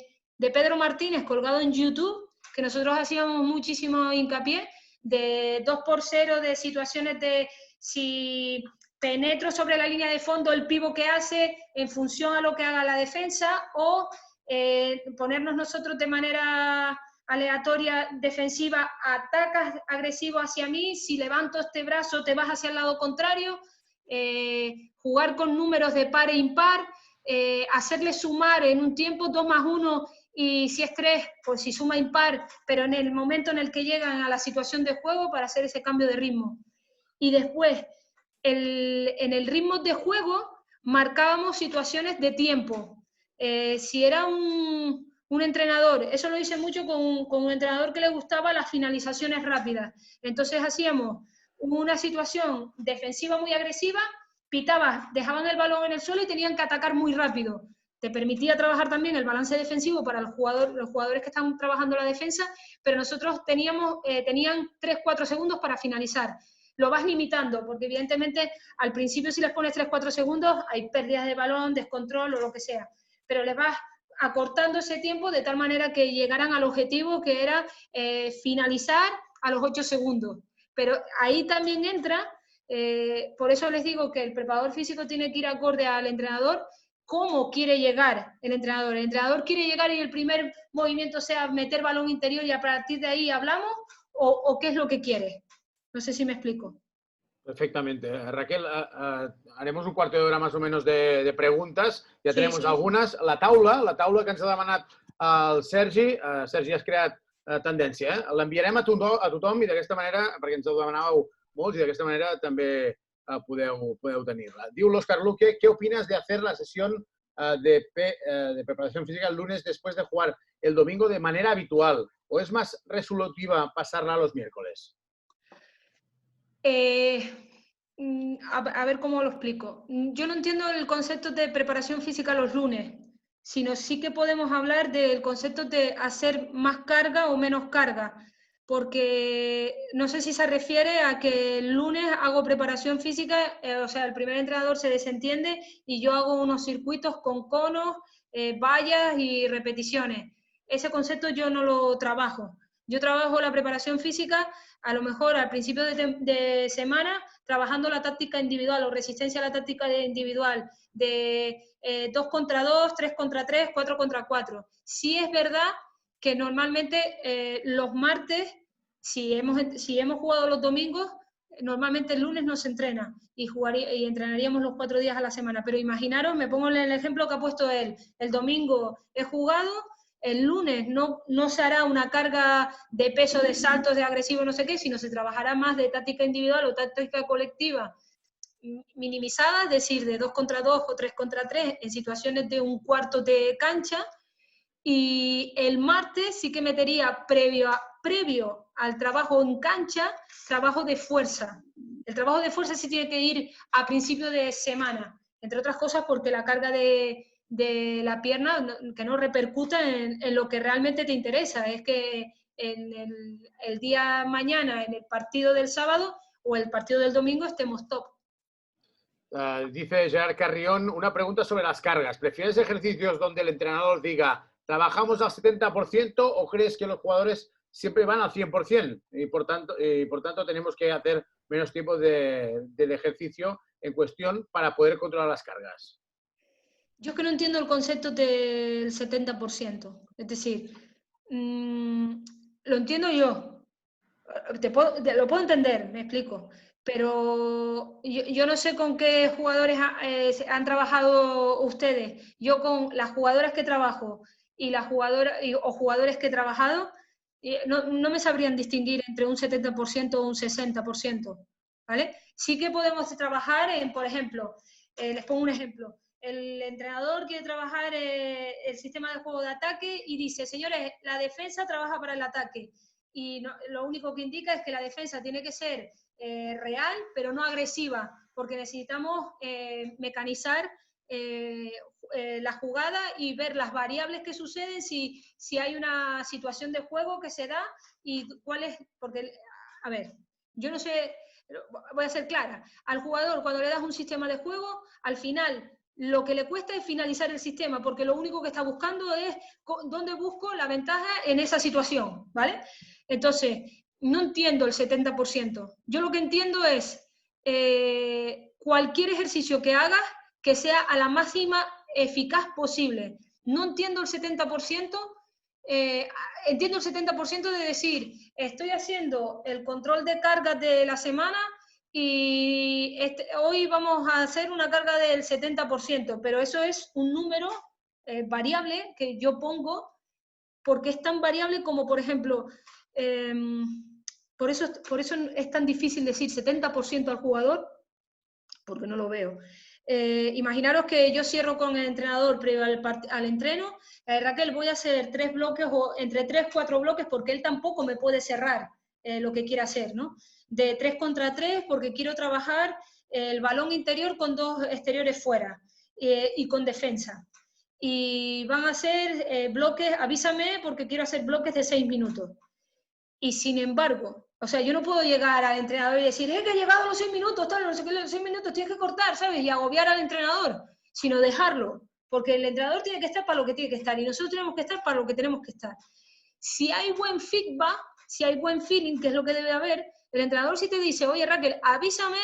Pedro Martínez colgado en YouTube, que nosotros hacíamos muchísimo hincapié, de 2x0, de situaciones de si penetro sobre la línea de fondo, el pivo que hace en función a lo que haga la defensa, o ponernos nosotros de manera aleatoria defensiva, atacas agresivo hacia mí, si levanto este brazo te vas hacia el lado contrario, jugar con números de par e impar, hacerle sumar en un tiempo 2+1 y si es 3, pues si suma impar, pero en el momento en el que llegan a la situación de juego para hacer ese cambio de ritmo. Y después, en el ritmo de juego, marcábamos situaciones de tiempo. Si era un entrenador, eso lo hice mucho con un entrenador que le gustaba las finalizaciones rápidas. Entonces hacíamos una situación defensiva muy agresiva, pitabas, dejaban el balón en el suelo y tenían que atacar muy rápido. Te permitía trabajar también el balance defensivo para los jugadores que están trabajando la defensa, pero nosotros tenían 3-4 segundos para finalizar. Lo vas limitando, porque evidentemente al principio si les pones 3-4 segundos hay pérdidas de balón, descontrol o lo que sea, pero les vas acortando ese tiempo de tal manera que llegaran al objetivo que era finalizar a los 8 segundos. Pero ahí también entra, por eso les digo que el preparador físico tiene que ir acorde al entrenador, cómo quiere llegar el entrenador. El entrenador quiere llegar y el primer movimiento sea meter balón interior y a partir de ahí hablamos, o qué es lo que quiere. No sé si me explico. Perfectamente. Raquel, haremos un cuarto de hora más o menos de preguntes. Ja tenemos algunes. La taula que ens ha demanat el Sergi. Sergi, has creat tendència. L'enviarem a tothom i d'aquesta manera, perquè ens ho demanàveu molts, i d'aquesta manera també podeu tenir-la. Diu l'Òscar Luque, ¿qué opinas de hacer la sesión de preparación física el lunes después de jugar el domingo de manera habitual? ¿O es más resolutiva pasarla los miércoles? A ver cómo lo explico. Yo no entiendo el concepto de preparación física los lunes, sino sí que podemos hablar del concepto de hacer más carga o menos carga, porque no sé si se refiere a que el lunes hago preparación física, o sea, el primer entrenador se desentiende y yo hago unos circuitos con conos, vallas y repeticiones. Ese concepto yo no lo trabajo. Yo trabajo la preparación física a lo mejor al principio de semana, trabajando la táctica individual o resistencia a la táctica individual de 2 contra 2, 3 contra 3, 4 contra 4. Sí es verdad que normalmente los martes, si hemos jugado los domingos, normalmente el lunes no se entrena y entrenaríamos los 4 días a la semana. Pero imaginaros, me pongo el ejemplo que ha puesto él, el domingo he jugado, el lunes no se hará una carga de peso, de saltos, de agresivo, no sé qué, sino se trabajará más de táctica individual o táctica colectiva minimizada, es decir, de 2 contra 2 o 3 contra 3 en situaciones de un cuarto de cancha. Y el martes sí que metería previo al trabajo en cancha, trabajo de fuerza. El trabajo de fuerza sí tiene que ir a principio de semana, entre otras cosas porque la carga de la pierna que no repercuta en lo que realmente te interesa, es que en el día mañana, en el partido del sábado o el partido del domingo estemos top. Dice Gerard Carrión, una pregunta sobre las cargas. ¿Prefieres ejercicios donde el entrenador diga trabajamos al 70% o crees que los jugadores siempre van al 100% y por tanto tenemos que hacer menos tiempo del ejercicio en cuestión para poder controlar las cargas? Yo es que no entiendo el concepto del 70%. Es decir, lo entiendo yo. Lo puedo entender, me explico. Pero yo no sé con qué jugadores han trabajado ustedes. Yo con las jugadoras que trabajo y las jugadoras o jugadores que he trabajado, no me sabrían distinguir entre un 70% o un 60%. ¿Vale? Sí que podemos trabajar en, por ejemplo, les pongo un ejemplo. El entrenador quiere trabajar el sistema de juego de ataque y dice, señores, la defensa trabaja para el ataque. Y lo único que indica es que la defensa tiene que ser real, pero no agresiva, porque necesitamos mecanizar la jugada y ver las variables que suceden, si hay una situación de juego que se da y cuál es, porque, a ver, yo no sé, voy a ser clara, al jugador cuando le das un sistema de juego, al final lo que le cuesta es finalizar el sistema, porque lo único que está buscando es dónde busco la ventaja en esa situación, ¿vale? Entonces, no entiendo el 70%. Yo lo que entiendo es cualquier ejercicio que hagas que sea a la máxima eficaz posible. No entiendo el 70%, entiendo el 70% de decir, estoy haciendo el control de cargas de la semana y hoy vamos a hacer una carga del 70%, pero eso es un número variable que yo pongo porque es tan variable como, por ejemplo, por eso es tan difícil decir 70% al jugador, porque no lo veo. Imaginaros que yo cierro con el entrenador previo al entreno, Raquel, voy a hacer 3 bloques o entre 3 4 bloques porque él tampoco me puede cerrar lo que quiere hacer, ¿no? De 3 contra 3 porque quiero trabajar el balón interior con 2 exteriores fuera y con defensa. Y van a ser bloques, avísame porque quiero hacer bloques de 6 minutos. Y sin embargo, o sea, yo no puedo llegar al entrenador y decir, que he llegado a los 6 minutos, tal, no sé qué, los 6 minutos tienes que cortar, ¿sabes? Y agobiar al entrenador, sino dejarlo, porque el entrenador tiene que estar para lo que tiene que estar y nosotros tenemos que estar para lo que tenemos que estar. Si hay buen feedback, si hay buen feeling, que es lo que debe haber, el entrenador si te dice, oye Raquel, avísame,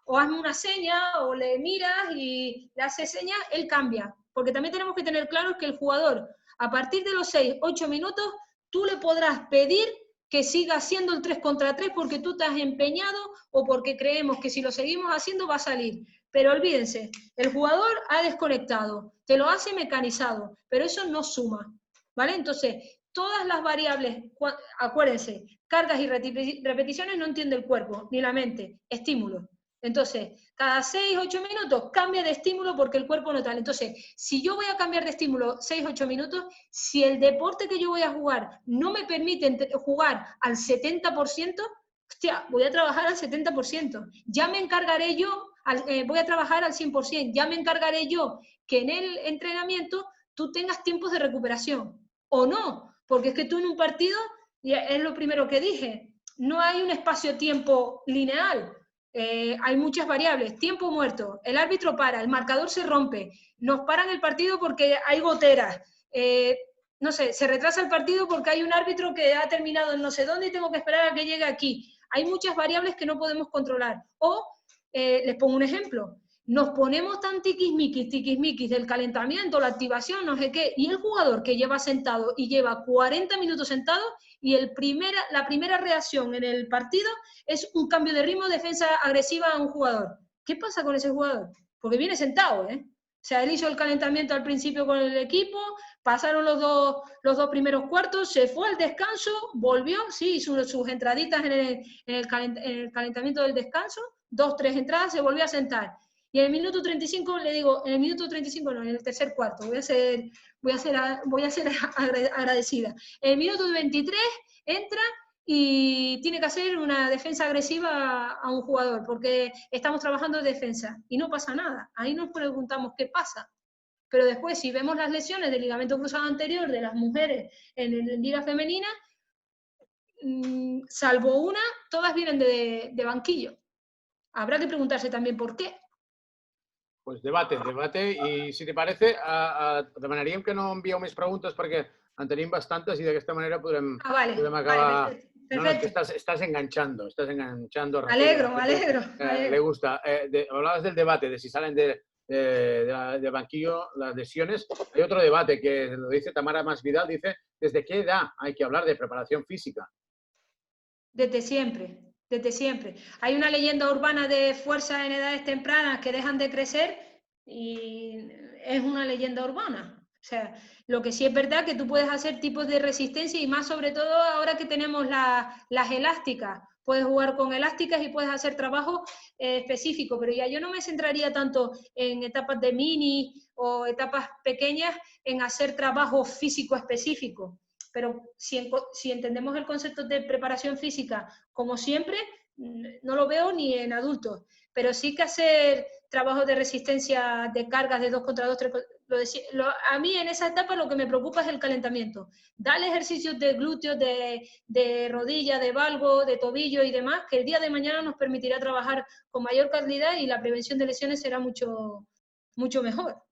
o hazme una seña, o le miras y le haces señas, él cambia. Porque también tenemos que tener claro que el jugador, a partir de los 6, 8 minutos, tú le podrás pedir que siga haciendo el 3 contra 3 porque tú te has empeñado o porque creemos que si lo seguimos haciendo va a salir. Pero olvídense, el jugador ha desconectado, te lo hace mecanizado, pero eso no suma, ¿vale? Entonces, todas las variables, acuérdense, cargas y repeticiones no entiende el cuerpo, ni la mente, estímulo. Entonces, cada 6, 8 minutos cambia de estímulo porque el cuerpo no tal. Entonces, si yo voy a cambiar de estímulo 6, 8 minutos, si el deporte que yo voy a jugar no me permite jugar al 70%, hostia, voy a trabajar al 70%. Ya me encargaré yo, voy a trabajar al 100%. Ya me encargaré yo que en el entrenamiento tú tengas tiempos de recuperación. O no, porque es que tú en un partido, y es lo primero que dije, no hay un espacio-tiempo lineal. Hay muchas variables, tiempo muerto, el árbitro para, el marcador se rompe, nos paran el partido porque hay goteras, no sé, se retrasa el partido porque hay un árbitro que ha terminado en no sé dónde y tengo que esperar a que llegue aquí. Hay muchas variables que no podemos controlar. O, les pongo un ejemplo, nos ponemos tan tiquismiquis del calentamiento, la activación, no sé qué, y el jugador que lleva sentado y lleva 40 minutos sentado y la primera reacción en el partido es un cambio de ritmo, defensa agresiva a un jugador. ¿Qué pasa con ese jugador? Porque viene sentado, ¿eh? O sea, él hizo el calentamiento al principio con el equipo, pasaron los dos primeros cuartos, se fue al descanso, volvió, sí, hizo sus entraditas en el calentamiento del descanso, 2, 3 entradas, se volvió a sentar. Y en el minuto 35 le digo, en el minuto 35 no, en el tercer cuarto, voy a ser agradecida. En el minuto 23 entra y tiene que hacer una defensa agresiva a un jugador, porque estamos trabajando en defensa y no pasa nada. Ahí nos preguntamos qué pasa. Pero después, si vemos las lesiones del ligamento cruzado anterior de las mujeres en liga femenina, salvo una, todas vienen de banquillo. Habrá que preguntarse también por qué. Pues debate, i si te parece, demanaríem que no envieu més preguntes perquè en tenim bastantes i d'aquesta manera podrem acabar... Vale, perfecto. No, es que estás enganchando. Me alegro. Le gusta. Hablabas del debate, de si salen de banquillo las lesiones. Hay otro debate que lo dice Tamara Masvidal, dice, ¿desde qué edad hay que hablar de preparación física? Desde siempre. Hay una leyenda urbana de fuerza en edades tempranas que dejan de crecer y es una leyenda urbana. O sea, lo que sí es verdad que tú puedes hacer tipos de resistencia y más sobre todo ahora que tenemos las elásticas. Puedes jugar con elásticas y puedes hacer trabajo específico, pero ya yo no me centraría tanto en etapas de mini o etapas pequeñas en hacer trabajo físico específico. Pero si entendemos el concepto de preparación física, como siempre, no lo veo ni en adultos, pero sí que hacer trabajos de resistencia de cargas de 2 contra 2, 3 a mí en esa etapa lo que me preocupa es el calentamiento. Dale ejercicios de glúteos, de rodilla, de valgo, de tobillo y demás, que el día de mañana nos permitirá trabajar con mayor calidad y la prevención de lesiones será mucho mejor.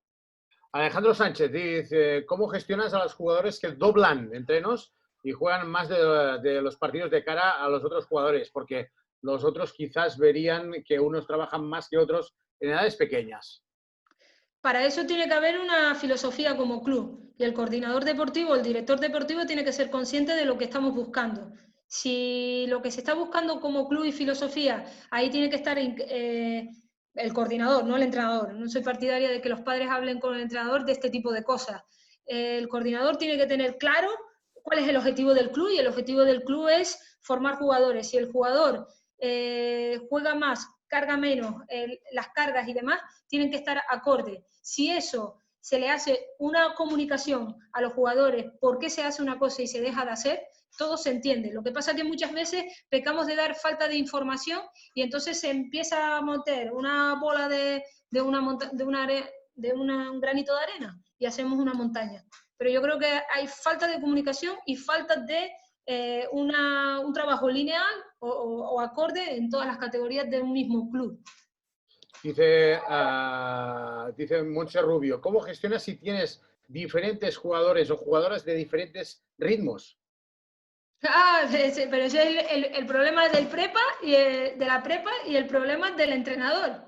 Alejandro Sánchez dice, ¿cómo gestionas a los jugadores que doblan entrenos y juegan más de los partidos de cara a los otros jugadores? Porque los otros quizás verían que unos trabajan más que otros en edades pequeñas. Para eso tiene que haber una filosofía como club y el coordinador deportivo, el director deportivo tiene que ser consciente de lo que estamos buscando. Si lo que se está buscando como club y filosofía, ahí tiene que estar el coordinador, no el entrenador. No soy partidaria de que los padres hablen con el entrenador de este tipo de cosas. El coordinador tiene que tener claro cuál es el objetivo del club y el objetivo del club es formar jugadores. Si el jugador juega más, carga menos, las cargas y demás, tienen que estar acorde. Si eso se le hace una comunicación a los jugadores, por qué se hace una cosa y se deja de hacer, todo se entiende. Lo que pasa es que muchas veces pecamos de dar falta de información y entonces se empieza a montar una bola un granito de arena y hacemos una montaña. Pero yo creo que hay falta de comunicación y falta de un trabajo lineal o acorde en todas las categorías de un mismo club. Dice Montse Rubio, ¿cómo gestionas si tienes diferentes jugadores o jugadoras de diferentes ritmos? Pero ese es el problema del prepa de la prepa y el problema del entrenador.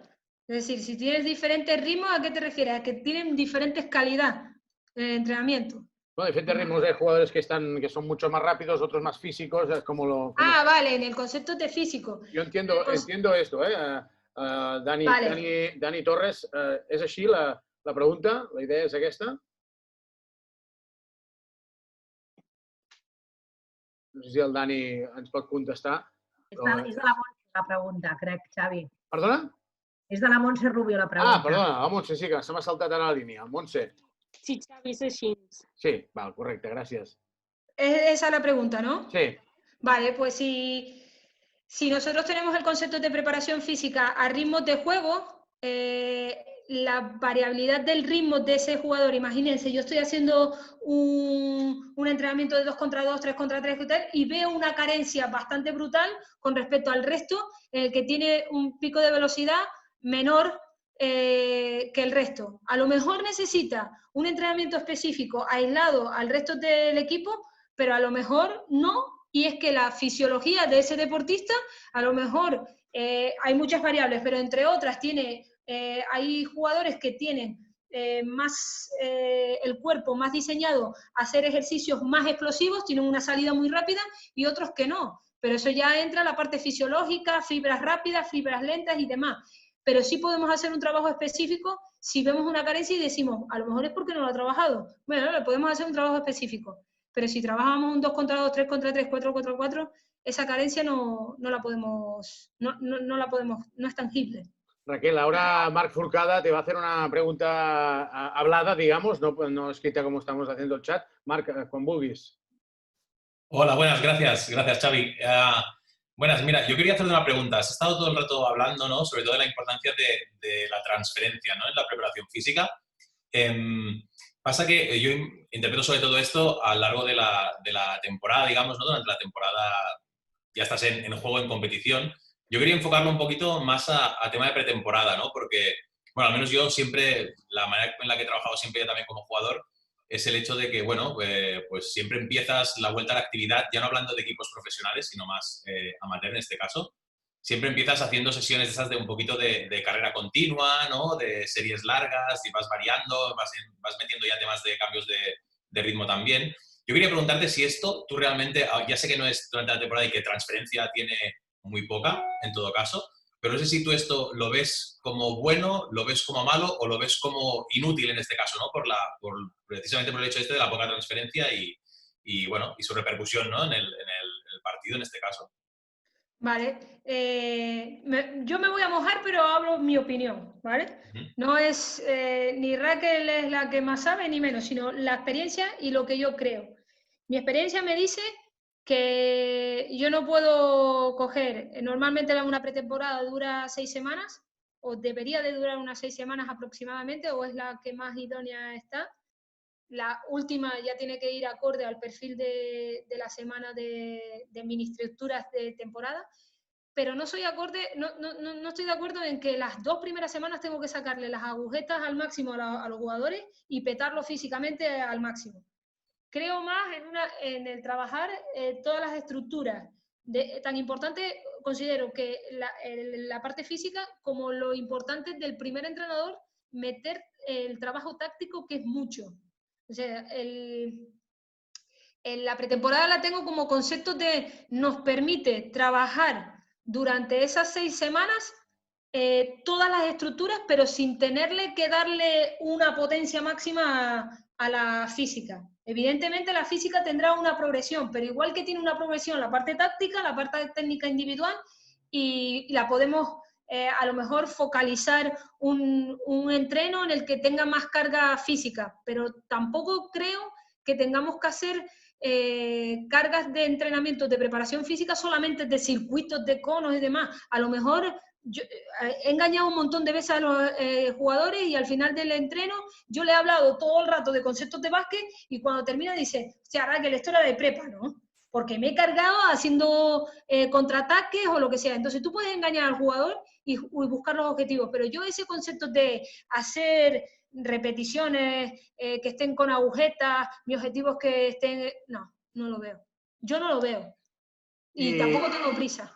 Es decir, si tienes diferentes ritmos, ¿a qué te refieres? A que tienen diferentes calidad en el entrenamiento. Bueno, diferentes ritmos de jugadores que son mucho más rápidos, otros más físicos. Vale, en el concepto de físico. Yo entiendo esto, Dani Torres, és així la pregunta? La idea és aquesta? No sé si el Dani ens pot contestar. És de la Montse la pregunta, crec, Xavi. Perdona? És de la Montse Rubio la pregunta. Perdona, la Montse, sí, que se m'ha saltat ara la línia. Montse. Sí, Xavi, és així. Sí, val, correcte, gràcies. Esa es la pregunta, ¿no? Sí. Vale, pues si nosotros tenemos el concepto de preparación física a ritmos de juego, la variabilidad del ritmo de ese jugador, imagínense, yo estoy haciendo un entrenamiento de 2 contra 2, 3 contra 3 y veo una carencia bastante brutal con respecto al resto, en el que tiene un pico de velocidad menor que el resto. A lo mejor necesita un entrenamiento específico aislado al resto del equipo, pero a lo mejor no, y es que la fisiología de ese deportista, a lo mejor hay muchas variables, pero entre otras hay jugadores que tienen más el cuerpo más diseñado a hacer ejercicios más explosivos, tienen una salida muy rápida, y otros que no. Pero eso ya entra la parte fisiológica, fibras rápidas, fibras lentas y demás. Pero sí podemos hacer un trabajo específico si vemos una carencia y decimos, a lo mejor es porque no lo ha trabajado. Bueno, le podemos hacer un trabajo específico. Pero si trabajamos un 2 contra 2, 3 contra 3, 4 contra 4, esa carencia no la podemos, no es tangible. Raquel, ahora Marc Forcada te va a hacer una pregunta hablada, digamos, no escrita como estamos haciendo el chat. Marc, cuando vulguis. Hola, buenas, gracias. Gracias, Xavi. Buenas, mira, yo quería hacerle una pregunta. Has estado todo el rato hablando, ¿no?, sobre todo de la importancia de la transferencia, ¿no?, en la preparación física. Pasa que yo interpreto sobre todo esto a lo largo de la temporada, digamos, ¿no?, durante la temporada ya estás en juego, en competición. Yo quería enfocarlo un poquito más a tema de pretemporada, ¿no? Porque, bueno, al menos yo siempre, la manera en la que he trabajado siempre yo también como jugador, es el hecho de que, bueno, pues siempre empiezas la vuelta a la actividad, ya no hablando de equipos profesionales, sino más amateur en este caso. Siempre empiezas haciendo sesiones de esas de un poquito de carrera continua, ¿no?, de series largas, y vas variando, vas metiendo ya temas de cambios de ritmo también. Yo quería preguntarte si esto, tú realmente, ya sé que no es durante la temporada y que transferencia tiene muy poca, en todo caso, pero no sé si tú esto lo ves como bueno, lo ves como malo o lo ves como inútil en este caso, ¿no?, precisamente por el hecho de la poca transferencia y bueno, y su repercusión, ¿no?, en el partido en este caso. Vale, yo me voy a mojar, pero hablo mi opinión, ¿vale? No es, ni Raquel es la que más sabe, ni menos, sino la experiencia y lo que yo creo. Mi experiencia me dice que yo no puedo coger, normalmente una pretemporada dura 6 semanas, o debería de durar unas 6 semanas aproximadamente, o es la que más idónea está. La última ya tiene que ir acorde al perfil de la semana de mini estructuras de temporada, pero no estoy de acuerdo en que las 2 primeras semanas tengo que sacarle las agujetas al máximo a los jugadores y petarlo físicamente al máximo. Creo más en el trabajar todas las estructuras. Tan importante considero que la parte física como lo importante del primer entrenador, meter el trabajo táctico, que es mucho. O sea, la pretemporada la tengo como concepto de nos permite trabajar durante esas 6 semanas todas las estructuras, pero sin tenerle que darle una potencia máxima a la física. Evidentemente la física tendrá una progresión, pero igual que tiene una progresión la parte táctica, la parte técnica individual, y la podemos a lo mejor focalizar un entreno en el que tenga más carga física, pero tampoco creo que tengamos que hacer cargas de entrenamiento de preparación física solamente de circuitos, de conos y demás. A lo mejor yo he engañado un montón de veces a los jugadores y al final del entreno yo le he hablado todo el rato de conceptos de básquet y cuando termina dice, hostia, Raquel, esto era de prepa, ¿no? Porque me he cargado haciendo contraataques o lo que sea. Entonces tú puedes engañar al jugador y buscar los objetivos, pero yo ese concepto de hacer repeticiones que estén con agujetas, mi objetivo es que estén... No lo veo. Yo no lo veo. Y tampoco tengo prisa.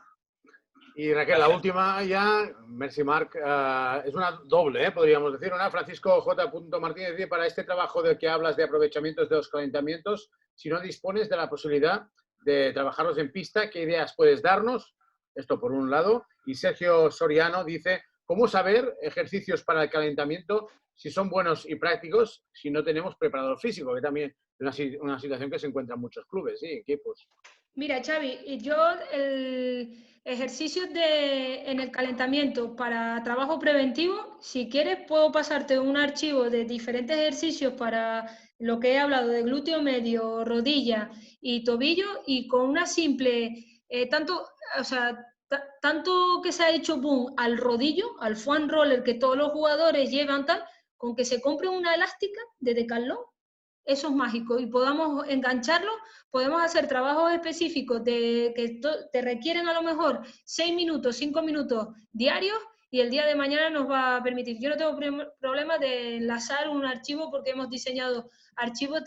Y Raquel, la última ya, merci Marc, es una doble, podríamos decir. Una, Francisco J. Martínez dice, para este trabajo del que hablas de aprovechamientos de los calentamientos, si no dispones de la posibilidad de trabajarlos en pista, ¿qué ideas puedes darnos? Esto por un lado. Y Sergio Soriano dice, ¿cómo saber ejercicios para el calentamiento si son buenos y prácticos si no tenemos preparador físico? Que también es una situación que se encuentra en muchos clubes y equipos. Mira, Xavi, yo ejercicios en el calentamiento para trabajo preventivo, si quieres puedo pasarte un archivo de diferentes ejercicios para lo que he hablado de glúteo medio, rodilla y tobillo, y con una simple, tanto que se ha hecho boom al rodillo, al foam roller que todos los jugadores llevan tal, con que se compre una elástica de Decathlon, eso es mágico, y podamos engancharlo, podemos hacer trabajos específicos que te requieren a lo mejor 6 minutos, 5 minutos diarios, y el día de mañana nos va a permitir. Yo no tengo problema de enlazar un archivo porque hemos diseñado archivos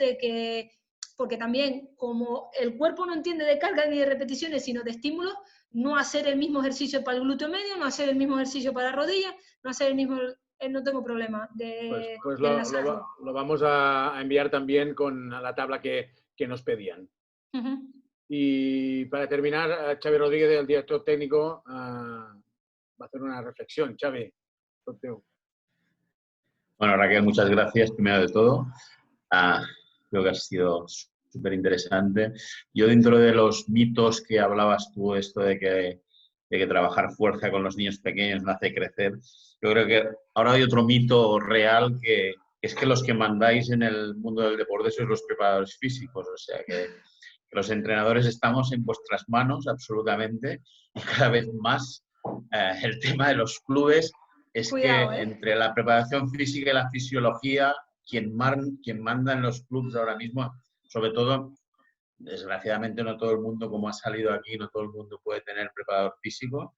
porque también como el cuerpo no entiende de carga ni de repeticiones, sino de estímulos, no hacer el mismo ejercicio para el glúteo medio, no hacer el mismo ejercicio para la rodilla, no hacer el mismo... No tengo problema de lo vamos a enviar también con la tabla que nos pedían. Y para terminar, Xavi Rodríguez, el director técnico, va a hacer una reflexión. Xavi, contigo. Bueno, Raquel, muchas gracias primero de todo. Creo que ha sido súper interesante. Yo dentro de los mitos que hablabas tú, esto de que trabajar fuerza con los niños pequeños no hace crecer, yo creo que ahora hay otro mito real que es que los que mandáis en el mundo del deporte sois los preparadores físicos, o sea que los entrenadores estamos en vuestras manos absolutamente y cada vez más el tema de los clubes es Cuidado, que entre la preparación física y la fisiología, quien manda en los clubes ahora mismo, sobre todo, desgraciadamente no todo el mundo, como ha salido aquí, no todo el mundo puede tener preparador físico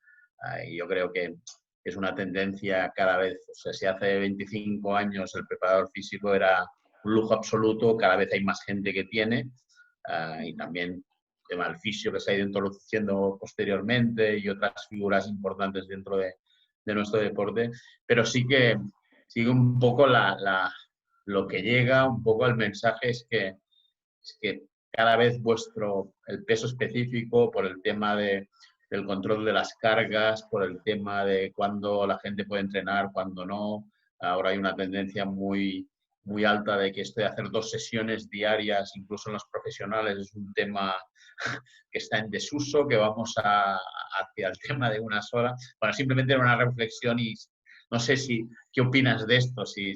y yo creo que es una tendencia cada vez, o sea, si hace 25 años el preparador físico era un lujo absoluto, cada vez hay más gente que tiene y también el tema del fisio que se ha ido introduciendo posteriormente y otras figuras importantes dentro de nuestro deporte, pero sí que sigue un poco lo que llega, un poco el mensaje es que cada vez el peso específico por el tema del control de las cargas, por el tema de cuándo la gente puede entrenar, cuándo no. Ahora hay una tendencia muy, muy alta de que esto de hacer 2 sesiones diarias, incluso en los profesionales, es un tema que está en desuso, que vamos hacia el tema de 1 hora. Bueno, simplemente era una reflexión y no sé qué opinas de esto, si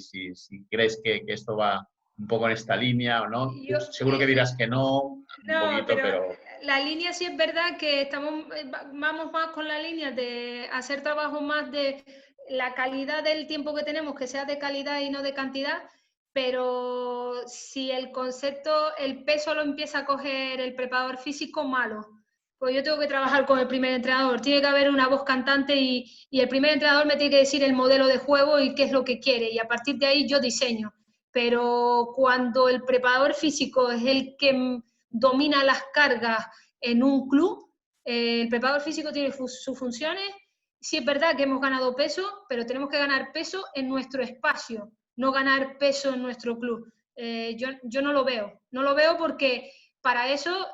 crees que esto va un poco en esta línea o no. Seguro que dirás que no, un poquito, pero... la línea sí es verdad que vamos más con la línea de hacer trabajo más de la calidad del tiempo que tenemos, que sea de calidad y no de cantidad, pero si el concepto, el peso lo empieza a coger el preparador físico, malo. Pues yo tengo que trabajar con el primer entrenador, tiene que haber una voz cantante y el primer entrenador me tiene que decir el modelo de juego y qué es lo que quiere, y a partir de ahí yo diseño. Pero cuando el preparador físico es el que domina las cargas en un club, el preparador físico tiene sus funciones. Sí es verdad que hemos ganado peso, pero tenemos que ganar peso en nuestro espacio, no ganar peso en nuestro club. Yo no lo veo porque para eso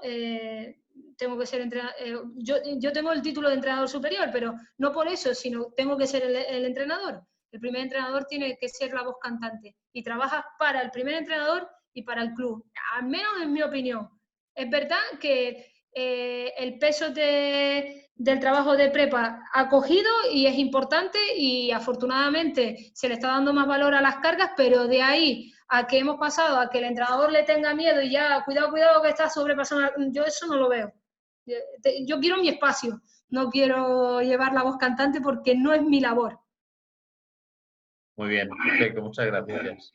tengo que ser entrenador. Yo tengo el título de entrenador superior, pero no por eso, sino tengo que ser el entrenador. El primer entrenador tiene que ser la voz cantante y trabajas para el primer entrenador y para el club, al menos en mi opinión. Es verdad que el peso del trabajo de prepa ha cogido y es importante y afortunadamente se le está dando más valor a las cargas, pero de ahí a que hemos pasado a que el entrenador le tenga miedo y ya, cuidado que está sobrepasando, yo eso no lo veo. Yo quiero mi espacio, no quiero llevar la voz cantante porque no es mi labor. Muy bien, perfecto, muchas gracias.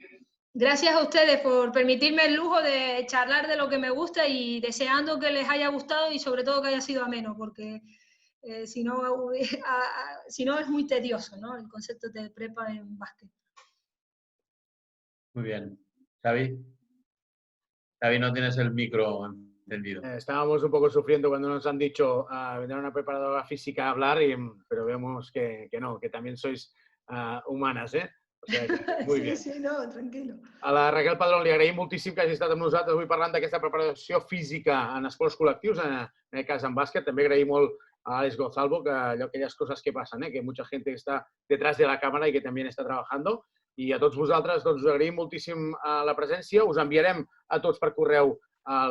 Gracias a ustedes por permitirme el lujo de charlar de lo que me gusta y deseando que les haya gustado y sobre todo que haya sido ameno, porque si no es muy tedioso, ¿no? El concepto de prepa en básquet. Muy bien. Xavi. Xavi, no tienes el micro encendido. Estábamos un poco sufriendo cuando nos han dicho vendrá una preparadora física a hablar, pero vemos que no, que también sois humanes, ¿eh? O sea, muy bien. Sí, no, tranquilo. A la Raquel Padrón li agraïm moltíssim que hagi estat amb nosaltres avui parlant d'aquesta preparació física en esports col·lectius, en aquest cas en bàsquet. També agraïm molt a Alex Gonzalvo, que aquelles coses que passen, que mucha gente està detrás de la càmera i que també està trabajando. I a tots vosaltres doncs, us agraïm moltíssim la presència. Us enviarem a tots per correu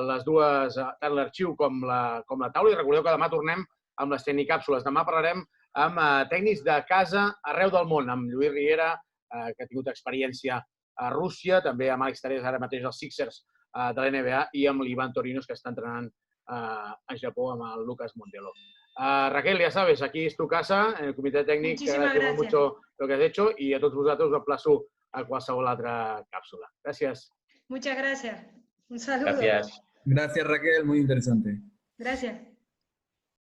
les dues, tant l'arxiu com la taula. I recordeu que demà tornem amb les tecnicàpsules. Demà parlarem amb tècnics de casa arreu del món, amb Lluís Riera, que ha tingut experiència a Rússia, també amb Àlex Terés, ara mateix als Sixers de l'NBA, i amb l'Ivan Torinos, que està entrenant a Japó amb el Lucas Mondelo. Raquel, ya sabes, aquí es tu casa, en el Comité Técnico, te agradecemos mucho lo que has hecho y a todos vosotros os emplaço a qualsevol altra cápsula. Gracias. Muchas gracias. Un saludo. Gracias. Gracias, Raquel, muy interesante. Gracias.